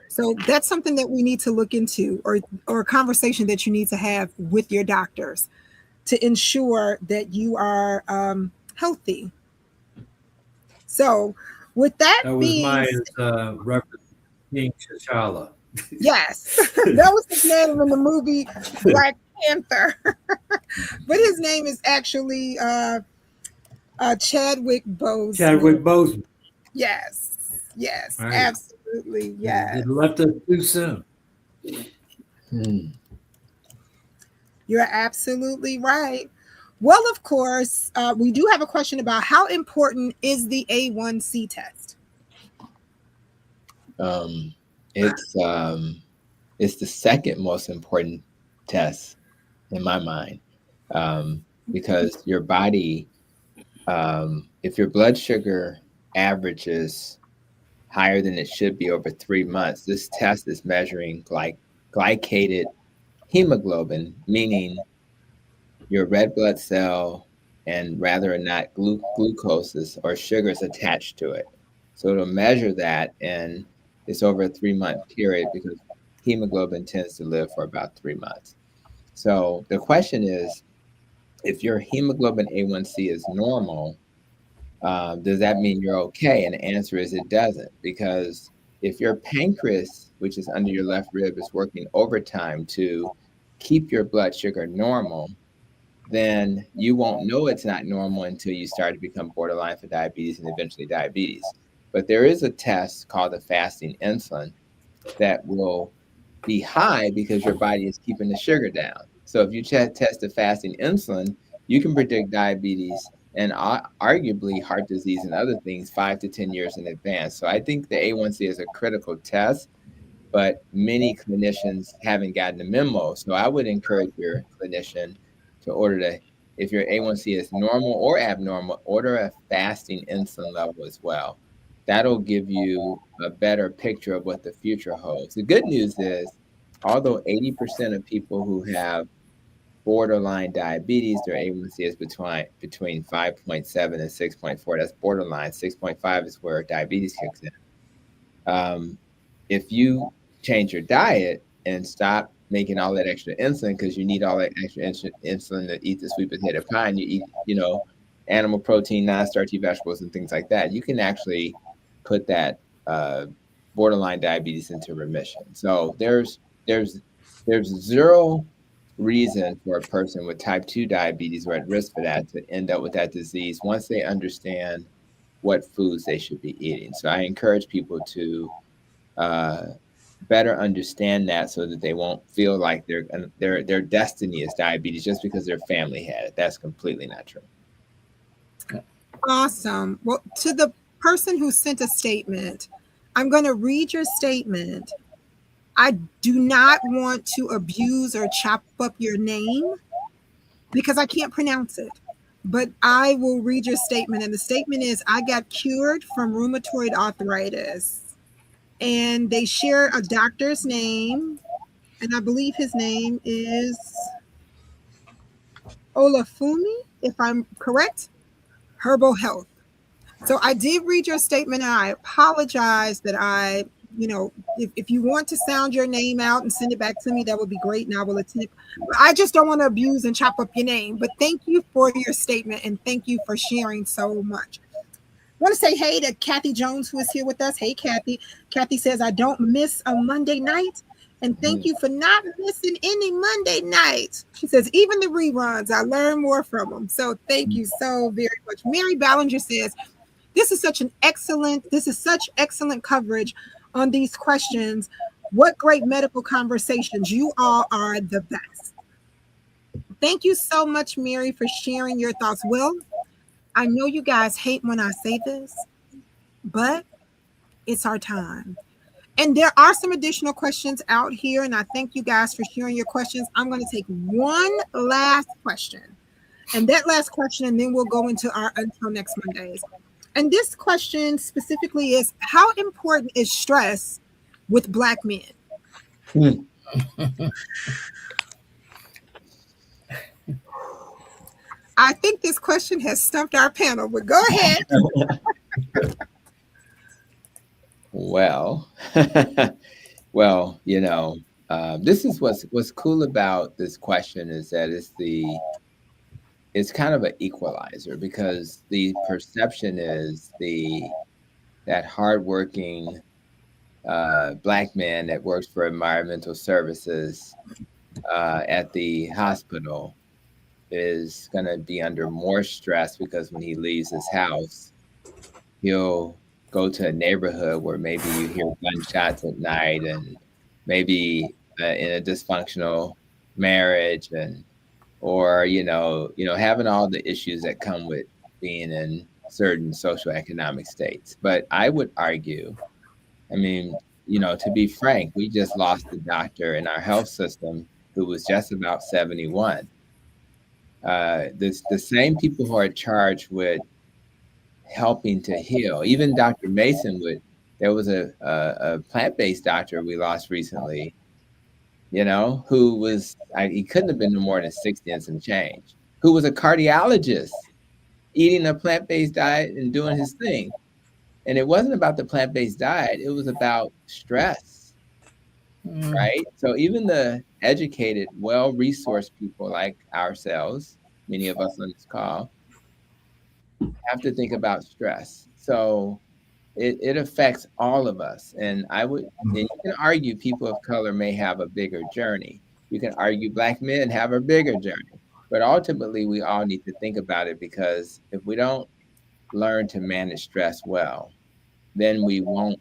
So that's something that we need to look into, or a conversation that you need to have with your doctors to ensure that you are healthy. So with that was Maya's reference to King T'Challa. Yes, that was his name in the movie Black Panther. But his name is actually Chadwick Boseman. Chadwick Boseman. Yes, right. Absolutely, yes. It left us too soon. You're absolutely right. Well, of course, we do have a question about how important is the A1C test? It's the second most important test in my mind, because your body, if your blood sugar averages higher than it should be over 3 months, this test is measuring glycated hemoglobin, meaning your red blood cell and rather or not glucose or sugars attached to it. So it'll measure that, and it's over a 3-month period because hemoglobin tends to live for about 3 months. So the question is, if your hemoglobin A1C is normal, does that mean you're okay? And the answer is it doesn't, because if your pancreas, which is under your left rib, is working overtime to keep your blood sugar normal, then you won't know it's not normal until you start to become borderline for diabetes and eventually diabetes. But there is a test called the fasting insulin that will be high because your body is keeping the sugar down. So if you test the fasting insulin, you can predict diabetes and arguably heart disease and other things 5 to 10 years in advance. So I think the A1C is a critical test, but many clinicians haven't gotten the memo. So I would encourage your clinician to if your A1C is normal or abnormal, order a fasting insulin level as well. That'll give you a better picture of what the future holds. The good news is, although 80% of people who have borderline diabetes, their A1C is between 5.7 and 6.4. That's borderline. 6.5 is where diabetes kicks in. If you change your diet and stop making all that extra insulin, because you need all that extra insulin to eat the sweet potato pie, and you eat, animal protein, non-starchy vegetables and things like that, you can actually put that borderline diabetes into remission. So there's zero reason for a person with type 2 diabetes or at risk for that to end up with that disease once they understand what foods they should be eating. So I encourage people to better understand that, so that they won't feel like their destiny is diabetes just because their family had it. That's completely not true. Awesome. Well, to the person who sent a statement, I'm going to read your statement. I do not want to abuse or chop up your name because I can't pronounce it, but I will read your statement. And the statement is, I got cured from rheumatoid arthritis. And they share a doctor's name, and I believe his name is Olafumi, if I'm correct, Herbal Health. So I did read your statement, and I apologize that I if you want to sound your name out and send it back to me, that would be great, and I will attend. But I just don't want to abuse and chop up your name. But thank you for your statement, and thank you for sharing so much. I want to say hey to Kathy Jones, who is here with us. Hey, Kathy. Kathy says, I don't miss a Monday night. And thank you for not missing any Monday nights. She says, even the reruns, I learn more from them. So thank you so very much. Mary Ballinger says, this is such excellent coverage on these questions. What great medical conversations. You all are the best. Thank you so much, Mary, for sharing your thoughts. Well, I know you guys hate when I say this, but it's our time. And there are some additional questions out here, and I thank you guys for sharing your questions. I'm going to take one last question, and that last question, and then we'll go into our Until Next Mondays. And this question specifically is, how important is stress with Black men? I think this question has stumped our panel, but go ahead. Well, this is what's cool about this question is that it's kind of an equalizer, because the perception is that hardworking Black man that works for environmental services at the hospital is going to be under more stress, because when he leaves his house, he'll go to a neighborhood where maybe you hear gunshots at night, and maybe in a dysfunctional marriage, or having all the issues that come with being in certain social economic states. But I would argue, to be frank, we just lost a doctor in our health system who was just about 71. The same people who are charged with helping to heal, even Dr. Mason there was a plant-based doctor we lost recently, who was, he couldn't have been no more than 60 and some change, who was a cardiologist eating a plant-based diet and doing his thing. And it wasn't about the plant-based diet, it was about stress, right? So even the educated, well-resourced people like ourselves, many of us on this call, have to think about stress. So it affects all of us. And you can argue people of color may have a bigger journey. You can argue Black men have a bigger journey. But ultimately, we all need to think about it, because if we don't learn to manage stress well, then we won't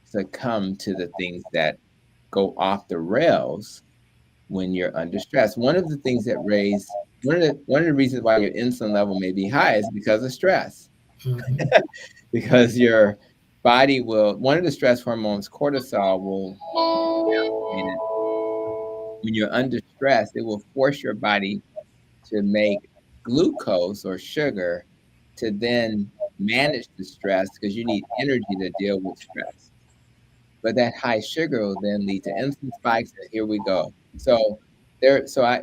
succumb to the things that go off the rails when you're under stress. One of the things that one of the reasons why your insulin level may be high is because of stress. Because your body one of the stress hormones, cortisol, when you're under stress, it will force your body to make glucose or sugar to then manage the stress, because you need energy to deal with stress. But that high sugar will then lead to insulin spikes, and here we go. So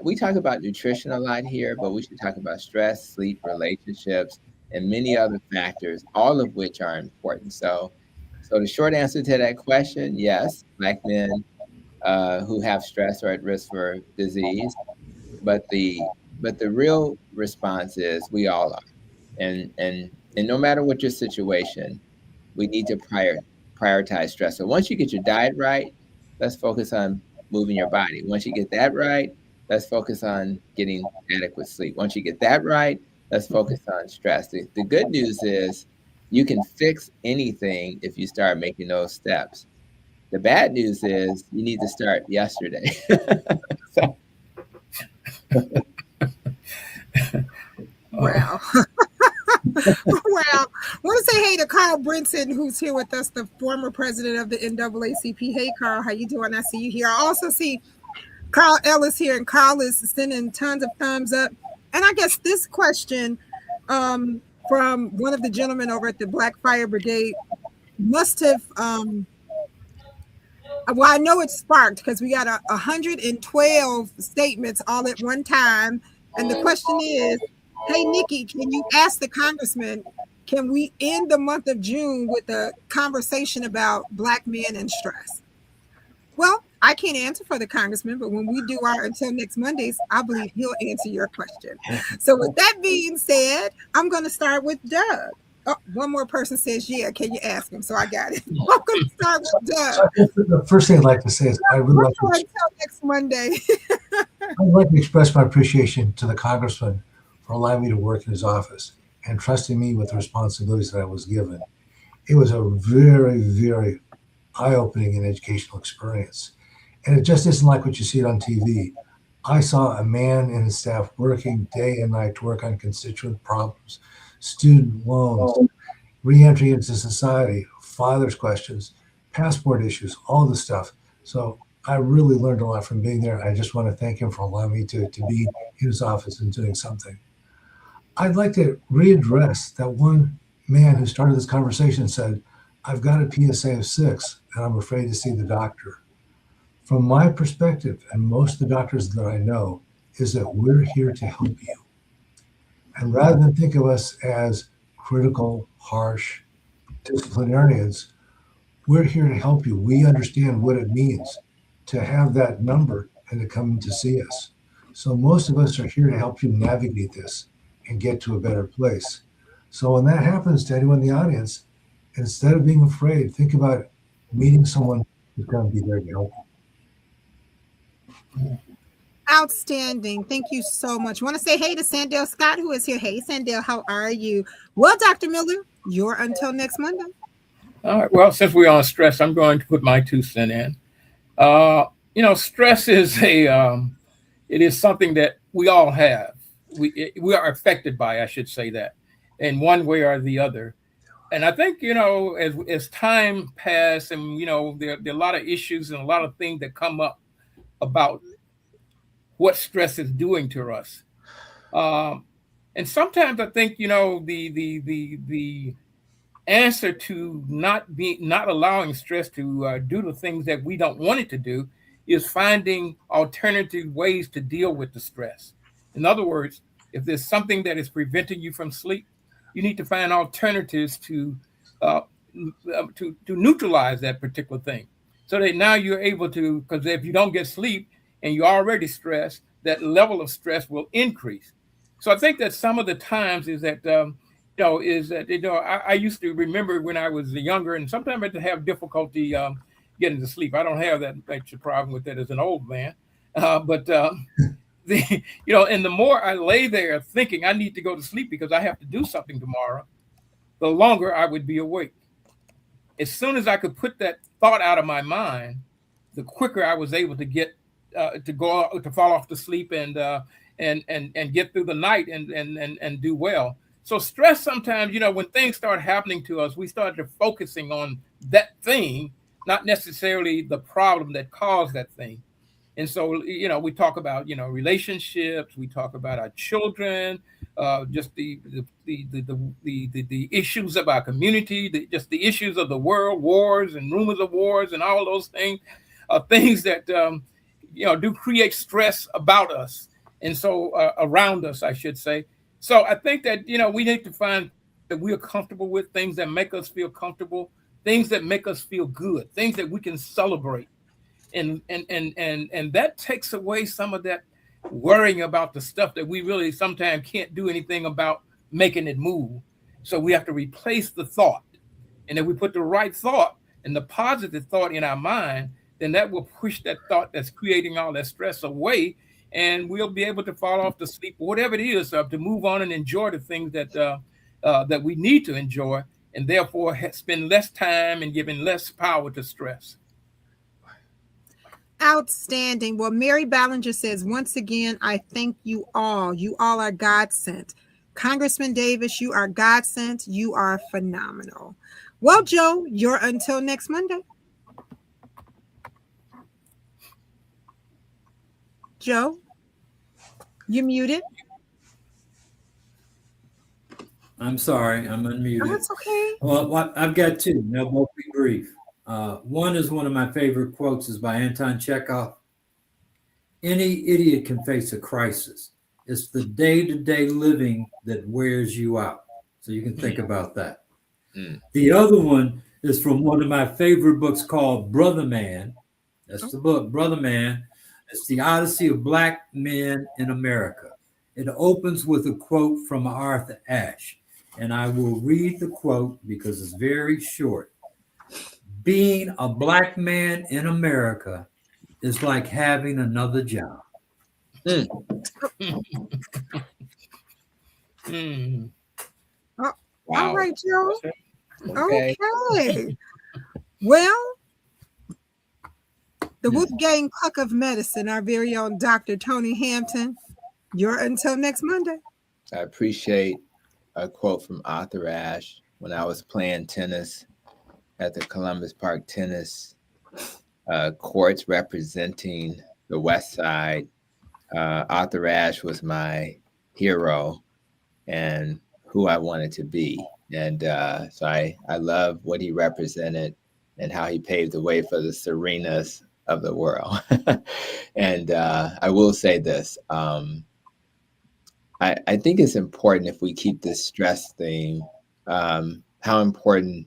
we talk about nutrition a lot here, but we should talk about stress, sleep, relationships, and many other factors, all of which are important. So the short answer to that question, yes, Black men who have stress are at risk for disease, but the real response is we all are, and no matter what your situation, we need to prioritize stress. So once you get your diet right, let's focus on moving your body. Once you get that right, let's focus on getting adequate sleep. Once you get that right, let's focus on stress. The good news is you can fix anything if you start making those steps. The bad news is you need to start yesterday. Wow. Well, I want to say hey to Carl Brinson, who's here with us, the former president of the NAACP. Hey, Carl, how you doing? I see you here. I also see Carl Ellis here, and Carl is sending tons of thumbs up. And I guess this question from one of the gentlemen over at the Black Fire Brigade must have, well, I know it sparked, because we got 112 statements all at one time. And the question is, hey, Nikki, can you ask the congressman, can we end the month of June with a conversation about Black men and stress? Well, I can't answer for the congressman, but when we do our Until Next Mondays, I believe he'll answer your question. So with that being said, I'm going to start with Doug. Oh, one more person says, yeah, can you ask him? So I got it. I'm going to start with Doug. The first thing I'd like to say is I would like to, Until next Monday. I'd like to express my appreciation to the congressman for allowing me to work in his office and trusting me with the responsibilities that I was given. It was a very, very eye-opening and educational experience. And it just isn't like what you see it on TV. I saw a man and his staff working day and night to work on constituent problems, student loans, re-entry into society, father's questions, passport issues, all the stuff. So I really learned a lot from being there. I just want to thank him for allowing me to be in his office and doing something. I'd like to readdress that one man who started this conversation and said, I've got a PSA of 6 and I'm afraid to see the doctor. From my perspective, and most of the doctors that I know, is that we're here to help you. And rather than think of us as critical, harsh disciplinarians, we're here to help you. We understand what it means to have that number and to come to see us. So most of us are here to help you navigate this and get to a better place. So when that happens to anyone in the audience, instead of being afraid, think about meeting someone who's going to be there to help you. Outstanding. Thank you so much. I want to say hey to Sandell Scott, who is here. Hey, Sandell, how are you? Well, Dr. Miller, you're until next Monday. All right. Well, since we're on stress, I'm going to put my 2 cents in. Stress is it is something that we all have. We are affected by, I should say that, in one way or the other. And I think, as time passes and, there are a lot of issues and a lot of things that come up about what stress is doing to us. And sometimes I think, the answer to not allowing stress to do the things that we don't want it to do is finding alternative ways to deal with the stress. In other words, if there's something that is preventing you from sleep, you need to find alternatives to neutralize that particular thing, so that now you're able to. Because if you don't get sleep and you're already stressed, that level of stress will increase. So I think that some of the times is that I used to remember when I was younger, and sometimes I had to have difficulty getting to sleep. I don't have that much problem with that as an old man, but. And the more I lay there thinking I need to go to sleep because I have to do something tomorrow, the longer I would be awake. As soon as I could put that thought out of my mind, the quicker I was able to get to fall off to sleep and get through the night and do well. So stress sometimes, when things start happening to us, we start focusing on that thing, not necessarily the problem that caused that thing. And so, we talk about, relationships. We talk about our children, just the issues of our community, just the issues of the world, wars and rumors of wars and all those things, things that, do create stress about us. And so around us, I should say. So I think that, we need to find that we are comfortable with, things that make us feel comfortable, things that make us feel good, things that we can celebrate. And that takes away some of that worrying about the stuff that we really sometimes can't do anything about making it move. So we have to replace the thought. And if we put the right thought and the positive thought in our mind, then that will push that thought that's creating all that stress away. And we'll be able to fall off to sleep, whatever it is, to move on and enjoy the things that we need to enjoy, and therefore spend less time and giving less power to stress. Outstanding. Well, Mary Ballinger says, once again, I thank you all. You all are God sent. Congressman Davis, you are God sent. You are phenomenal. Well, Joe, you're until next Monday. Joe, you muted. I'm sorry, I'm unmuted. Oh, it's okay. Well, I've got 2. They'll both be brief. One is one of my favorite quotes is by Anton Chekhov. Any idiot can face a crisis. It's the day-to-day living that wears you out. So you can think about that. Mm. The other one is from one of my favorite books called Brother Man. That's the book, Brother Man. It's the Odyssey of Black Men in America. It opens with a quote from Arthur Ashe, and I will read the quote because it's very short. Being a black man in America is like having another job. Mm. Mm. Oh, Wow. all right, Joe. Okay. Okay. Well, the Wolfgang Puck of Medicine, our very own Dr. Tony Hampton. You're until next Monday. I appreciate a quote from Arthur Ashe. When I was playing tennis at the Columbus Park Tennis courts representing the West Side, Arthur Ashe was my hero and who I wanted to be. And so I love what he represented and how he paved the way for the Serenas of the world. And I will say this. I think it's important if we keep this stress theme, how important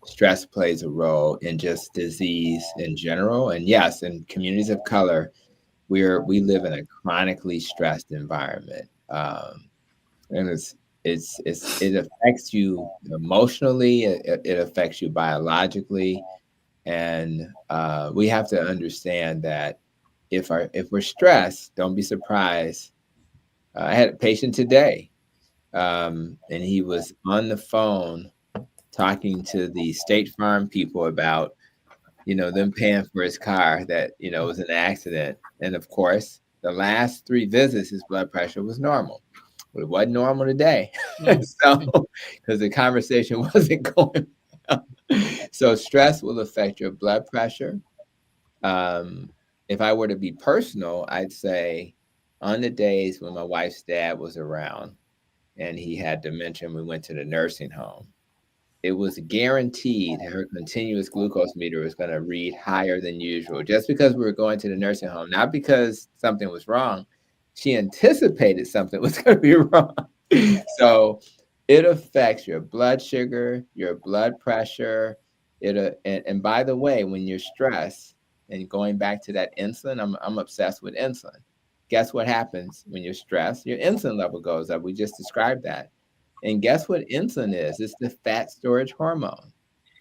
stress plays a role in just disease in general. And yes, in communities of color, we live in a chronically stressed environment. And it affects you emotionally, it affects you biologically. And we have to understand that if we're stressed, don't be surprised. I had a patient today, and he was on the phone talking to the State Farm people about, them paying for his car that, was an accident. And of course, the last 3 visits, his blood pressure was normal. But it wasn't normal today. So, because the conversation wasn't going well. So stress will affect your blood pressure. If I were to be personal, I'd say on the days when my wife's dad was around and he had dementia, we went to the nursing home. It was guaranteed her continuous glucose meter was going to read higher than usual just because we were going to the nursing home, not because something was wrong. She anticipated something was going to be wrong. So it affects your blood sugar, your blood pressure. And by the way, when you're stressed, and going back to that insulin, I'm obsessed with insulin. Guess what happens when you're stressed? Your insulin level goes up. We just described that. And guess what insulin is? It's the fat storage hormone.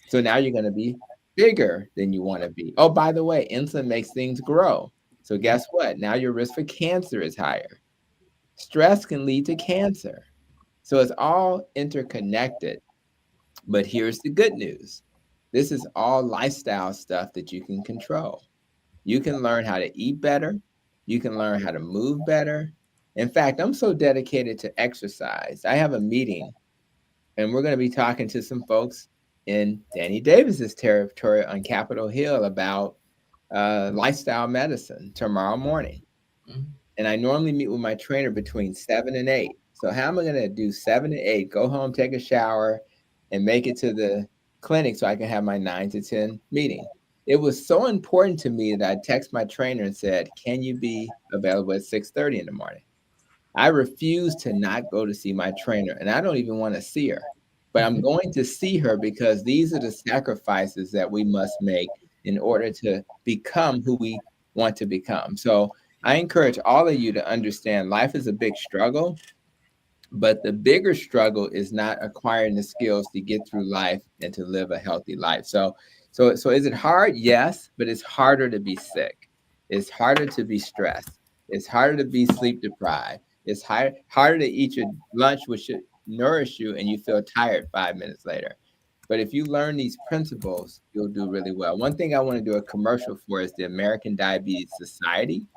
So now you're going to be bigger than you want to be. Oh, by the way, insulin makes things grow. So guess what? Now your risk for cancer is higher. Stress can lead to cancer. So it's all interconnected. But here's the good news. This is all lifestyle stuff that you can control. You can learn how to eat better. You can learn how to move better. In fact, I'm so dedicated to exercise. I have a meeting, and we're going to be talking to some folks in Danny Davis's territory on Capitol Hill about lifestyle medicine tomorrow morning. Mm-hmm. And I normally meet with my trainer between 7 and 8. So how am I going to do 7 to 8, go home, take a shower, and make it to the clinic so I can have my 9 to 10 meeting? It was so important to me that I text my trainer and said, can you be available at 6:30 in the morning? I refuse to not go to see my trainer, and I don't even want to see her. But I'm going to see her because these are the sacrifices that we must make in order to become who we want to become. So I encourage all of you to understand life is a big struggle, but the bigger struggle is not acquiring the skills to get through life and to live a healthy life. So is it hard? Yes, but it's harder to be sick. It's harder to be stressed. It's harder to be sleep deprived. It's harder to eat your lunch, which should nourish you, and you feel tired 5 minutes later. But if you learn these principles, you'll do really well. One thing I want to do a commercial for is the American Diabetes Society.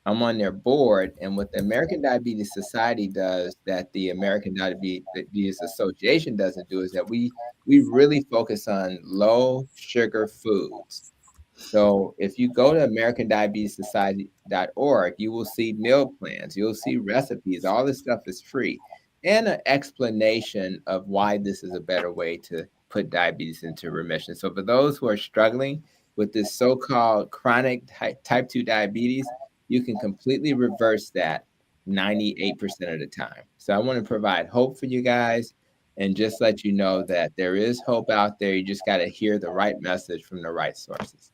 I'm on their board, and what the American Diabetes Society does that the American Diabetes Association doesn't do is that we really focus on low sugar foods. So if you go to AmericanDiabetesSociety.org, you will see meal plans, you'll see recipes, all this stuff is free, and an explanation of why this is a better way to put diabetes into remission. So for those who are struggling with this so-called chronic type 2 diabetes, you can completely reverse that 98% of the time. So I want to provide hope for you guys. and just let you know that there is hope out there. You just got to hear the right message from the right sources.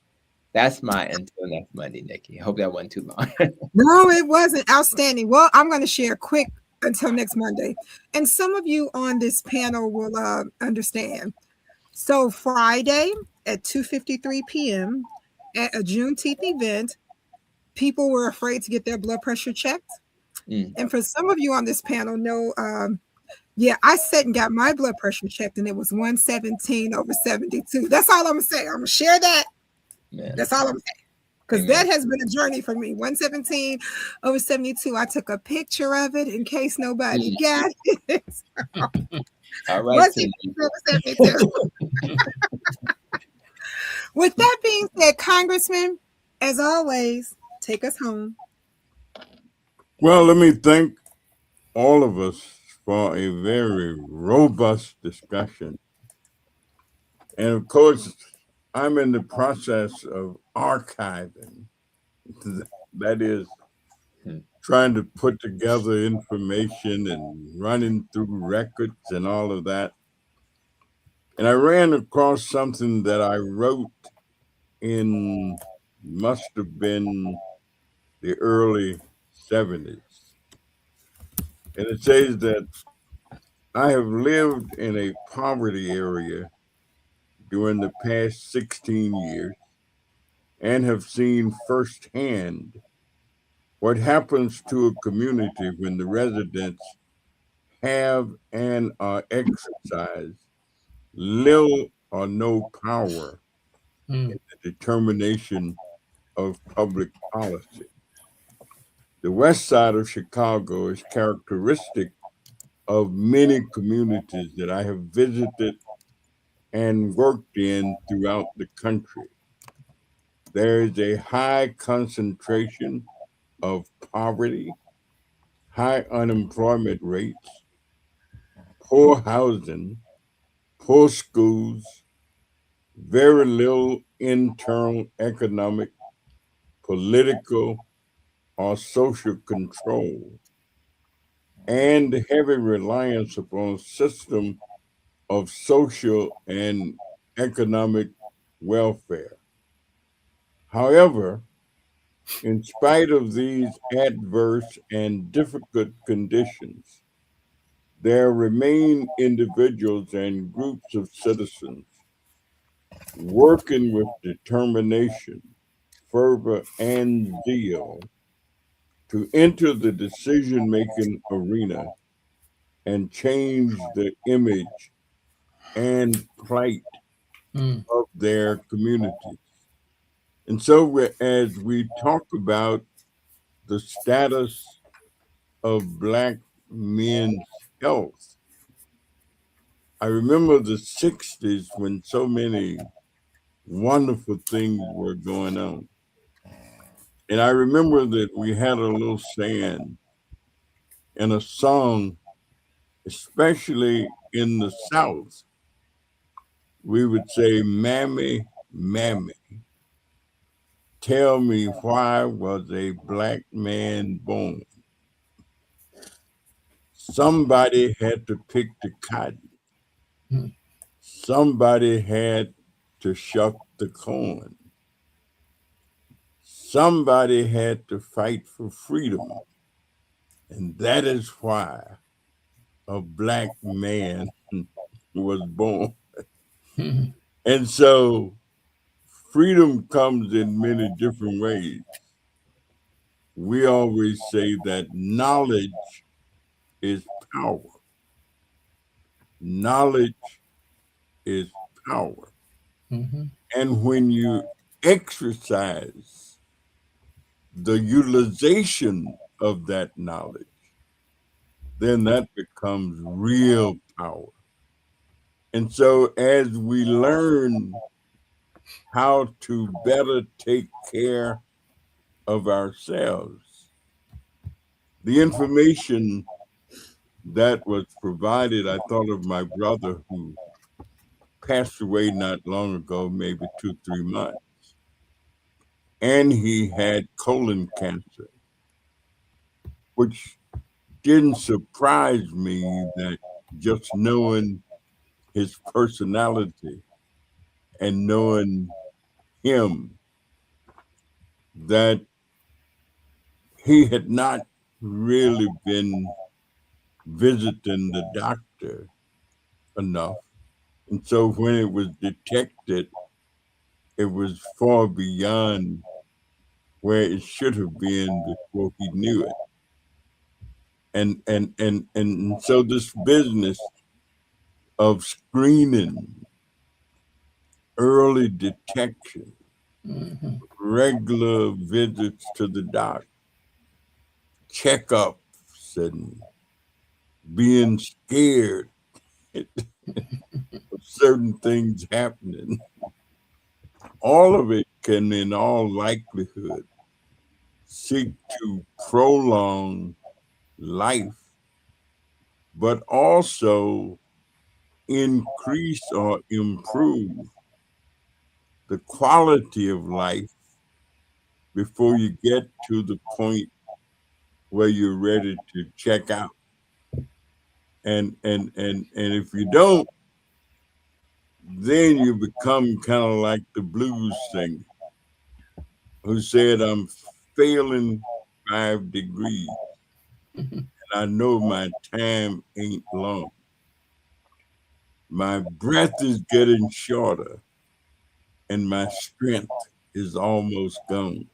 That's my until next Monday, Nikki. I hope that wasn't too long. No, it wasn't. Outstanding. Well, I'm going to share quick until next Monday. And some of you on this panel will understand. So Friday at 2:53 p.m. at a Juneteenth event, people were afraid to get their blood pressure checked. And for some of you on this panel know, yeah, I sat and got my blood pressure checked and it was 117/72. That's all I'm going to say. I'm going to share that. Yeah. That's all I'm saying. Because that has been a journey for me. 117/72. I took a picture of it in case nobody got it. All right. With that being said, Congressman, as always, take us home. Well, let me thank all of us for a very robust discussion. And of course, I'm in the process of archiving. That is trying to put together information and running through records and all of that. And I ran across something that I wrote in, must have been the early 70s. And it says that I have lived in a poverty area during the past 16 years and have seen firsthand what happens to a community when the residents have and are exercised little or no power in the determination of public policy. The west side of Chicago is characteristic of many communities that I have visited and worked in throughout the country. There is a high concentration of poverty, high unemployment rates, poor housing, poor schools, very little internal economic, political, or social control, and heavy reliance upon a system of social and economic welfare. However, in spite of these adverse and difficult conditions, there remain individuals and groups of citizens working with determination, fervor, and zeal to enter the decision making arena and change the image and plight of their communities. And so, as we talk about the status of Black men's health, I remember the 60s when so many wonderful things were going on. And I remember that we had a little saying in a song, especially in the South. We would say, Mammy, Mammy, tell me why was a Black man born? Somebody had to pick the cotton. Somebody had to shuck the corn. Somebody had to fight for freedom. And that is why a Black man was born. And so freedom comes in many different ways. We always say that knowledge is power. Knowledge is power. And when you exercise the utilization of that knowledge, then that becomes real power. And so as we learn how to better take care of ourselves, the information that was provided, I thought of my brother who passed away not long ago, maybe 2-3 months. And he had colon cancer, which didn't surprise me that just knowing his personality and knowing him, that he had not really been visiting the doctor enough. And so when it was detected, it was far beyond where it should have been before he knew it. And so this business of screening, early detection, regular visits to the doc, checkups, and being scared of certain things happening, all of it can, in all likelihood, seek to prolong life, but also increase or improve the quality of life before you get to the point where you're ready to check out. And if you don't, then you become kind of like the blues singer who said, I'm failing 5 degrees and I know my time ain't long. My breath is getting shorter and my strength is almost gone.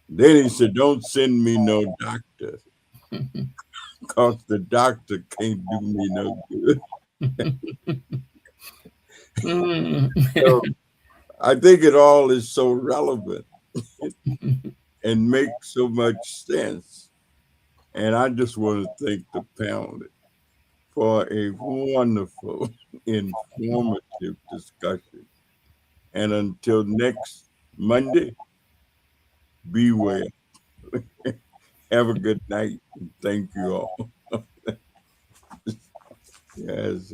Then he said, don't send me no doctor because the doctor can't do me no good. So I think it all is so relevant and makes so much sense. And I just want to thank the panel for a wonderful, informative discussion. And until next Monday, be well. Have a good night. And thank you all. Yes.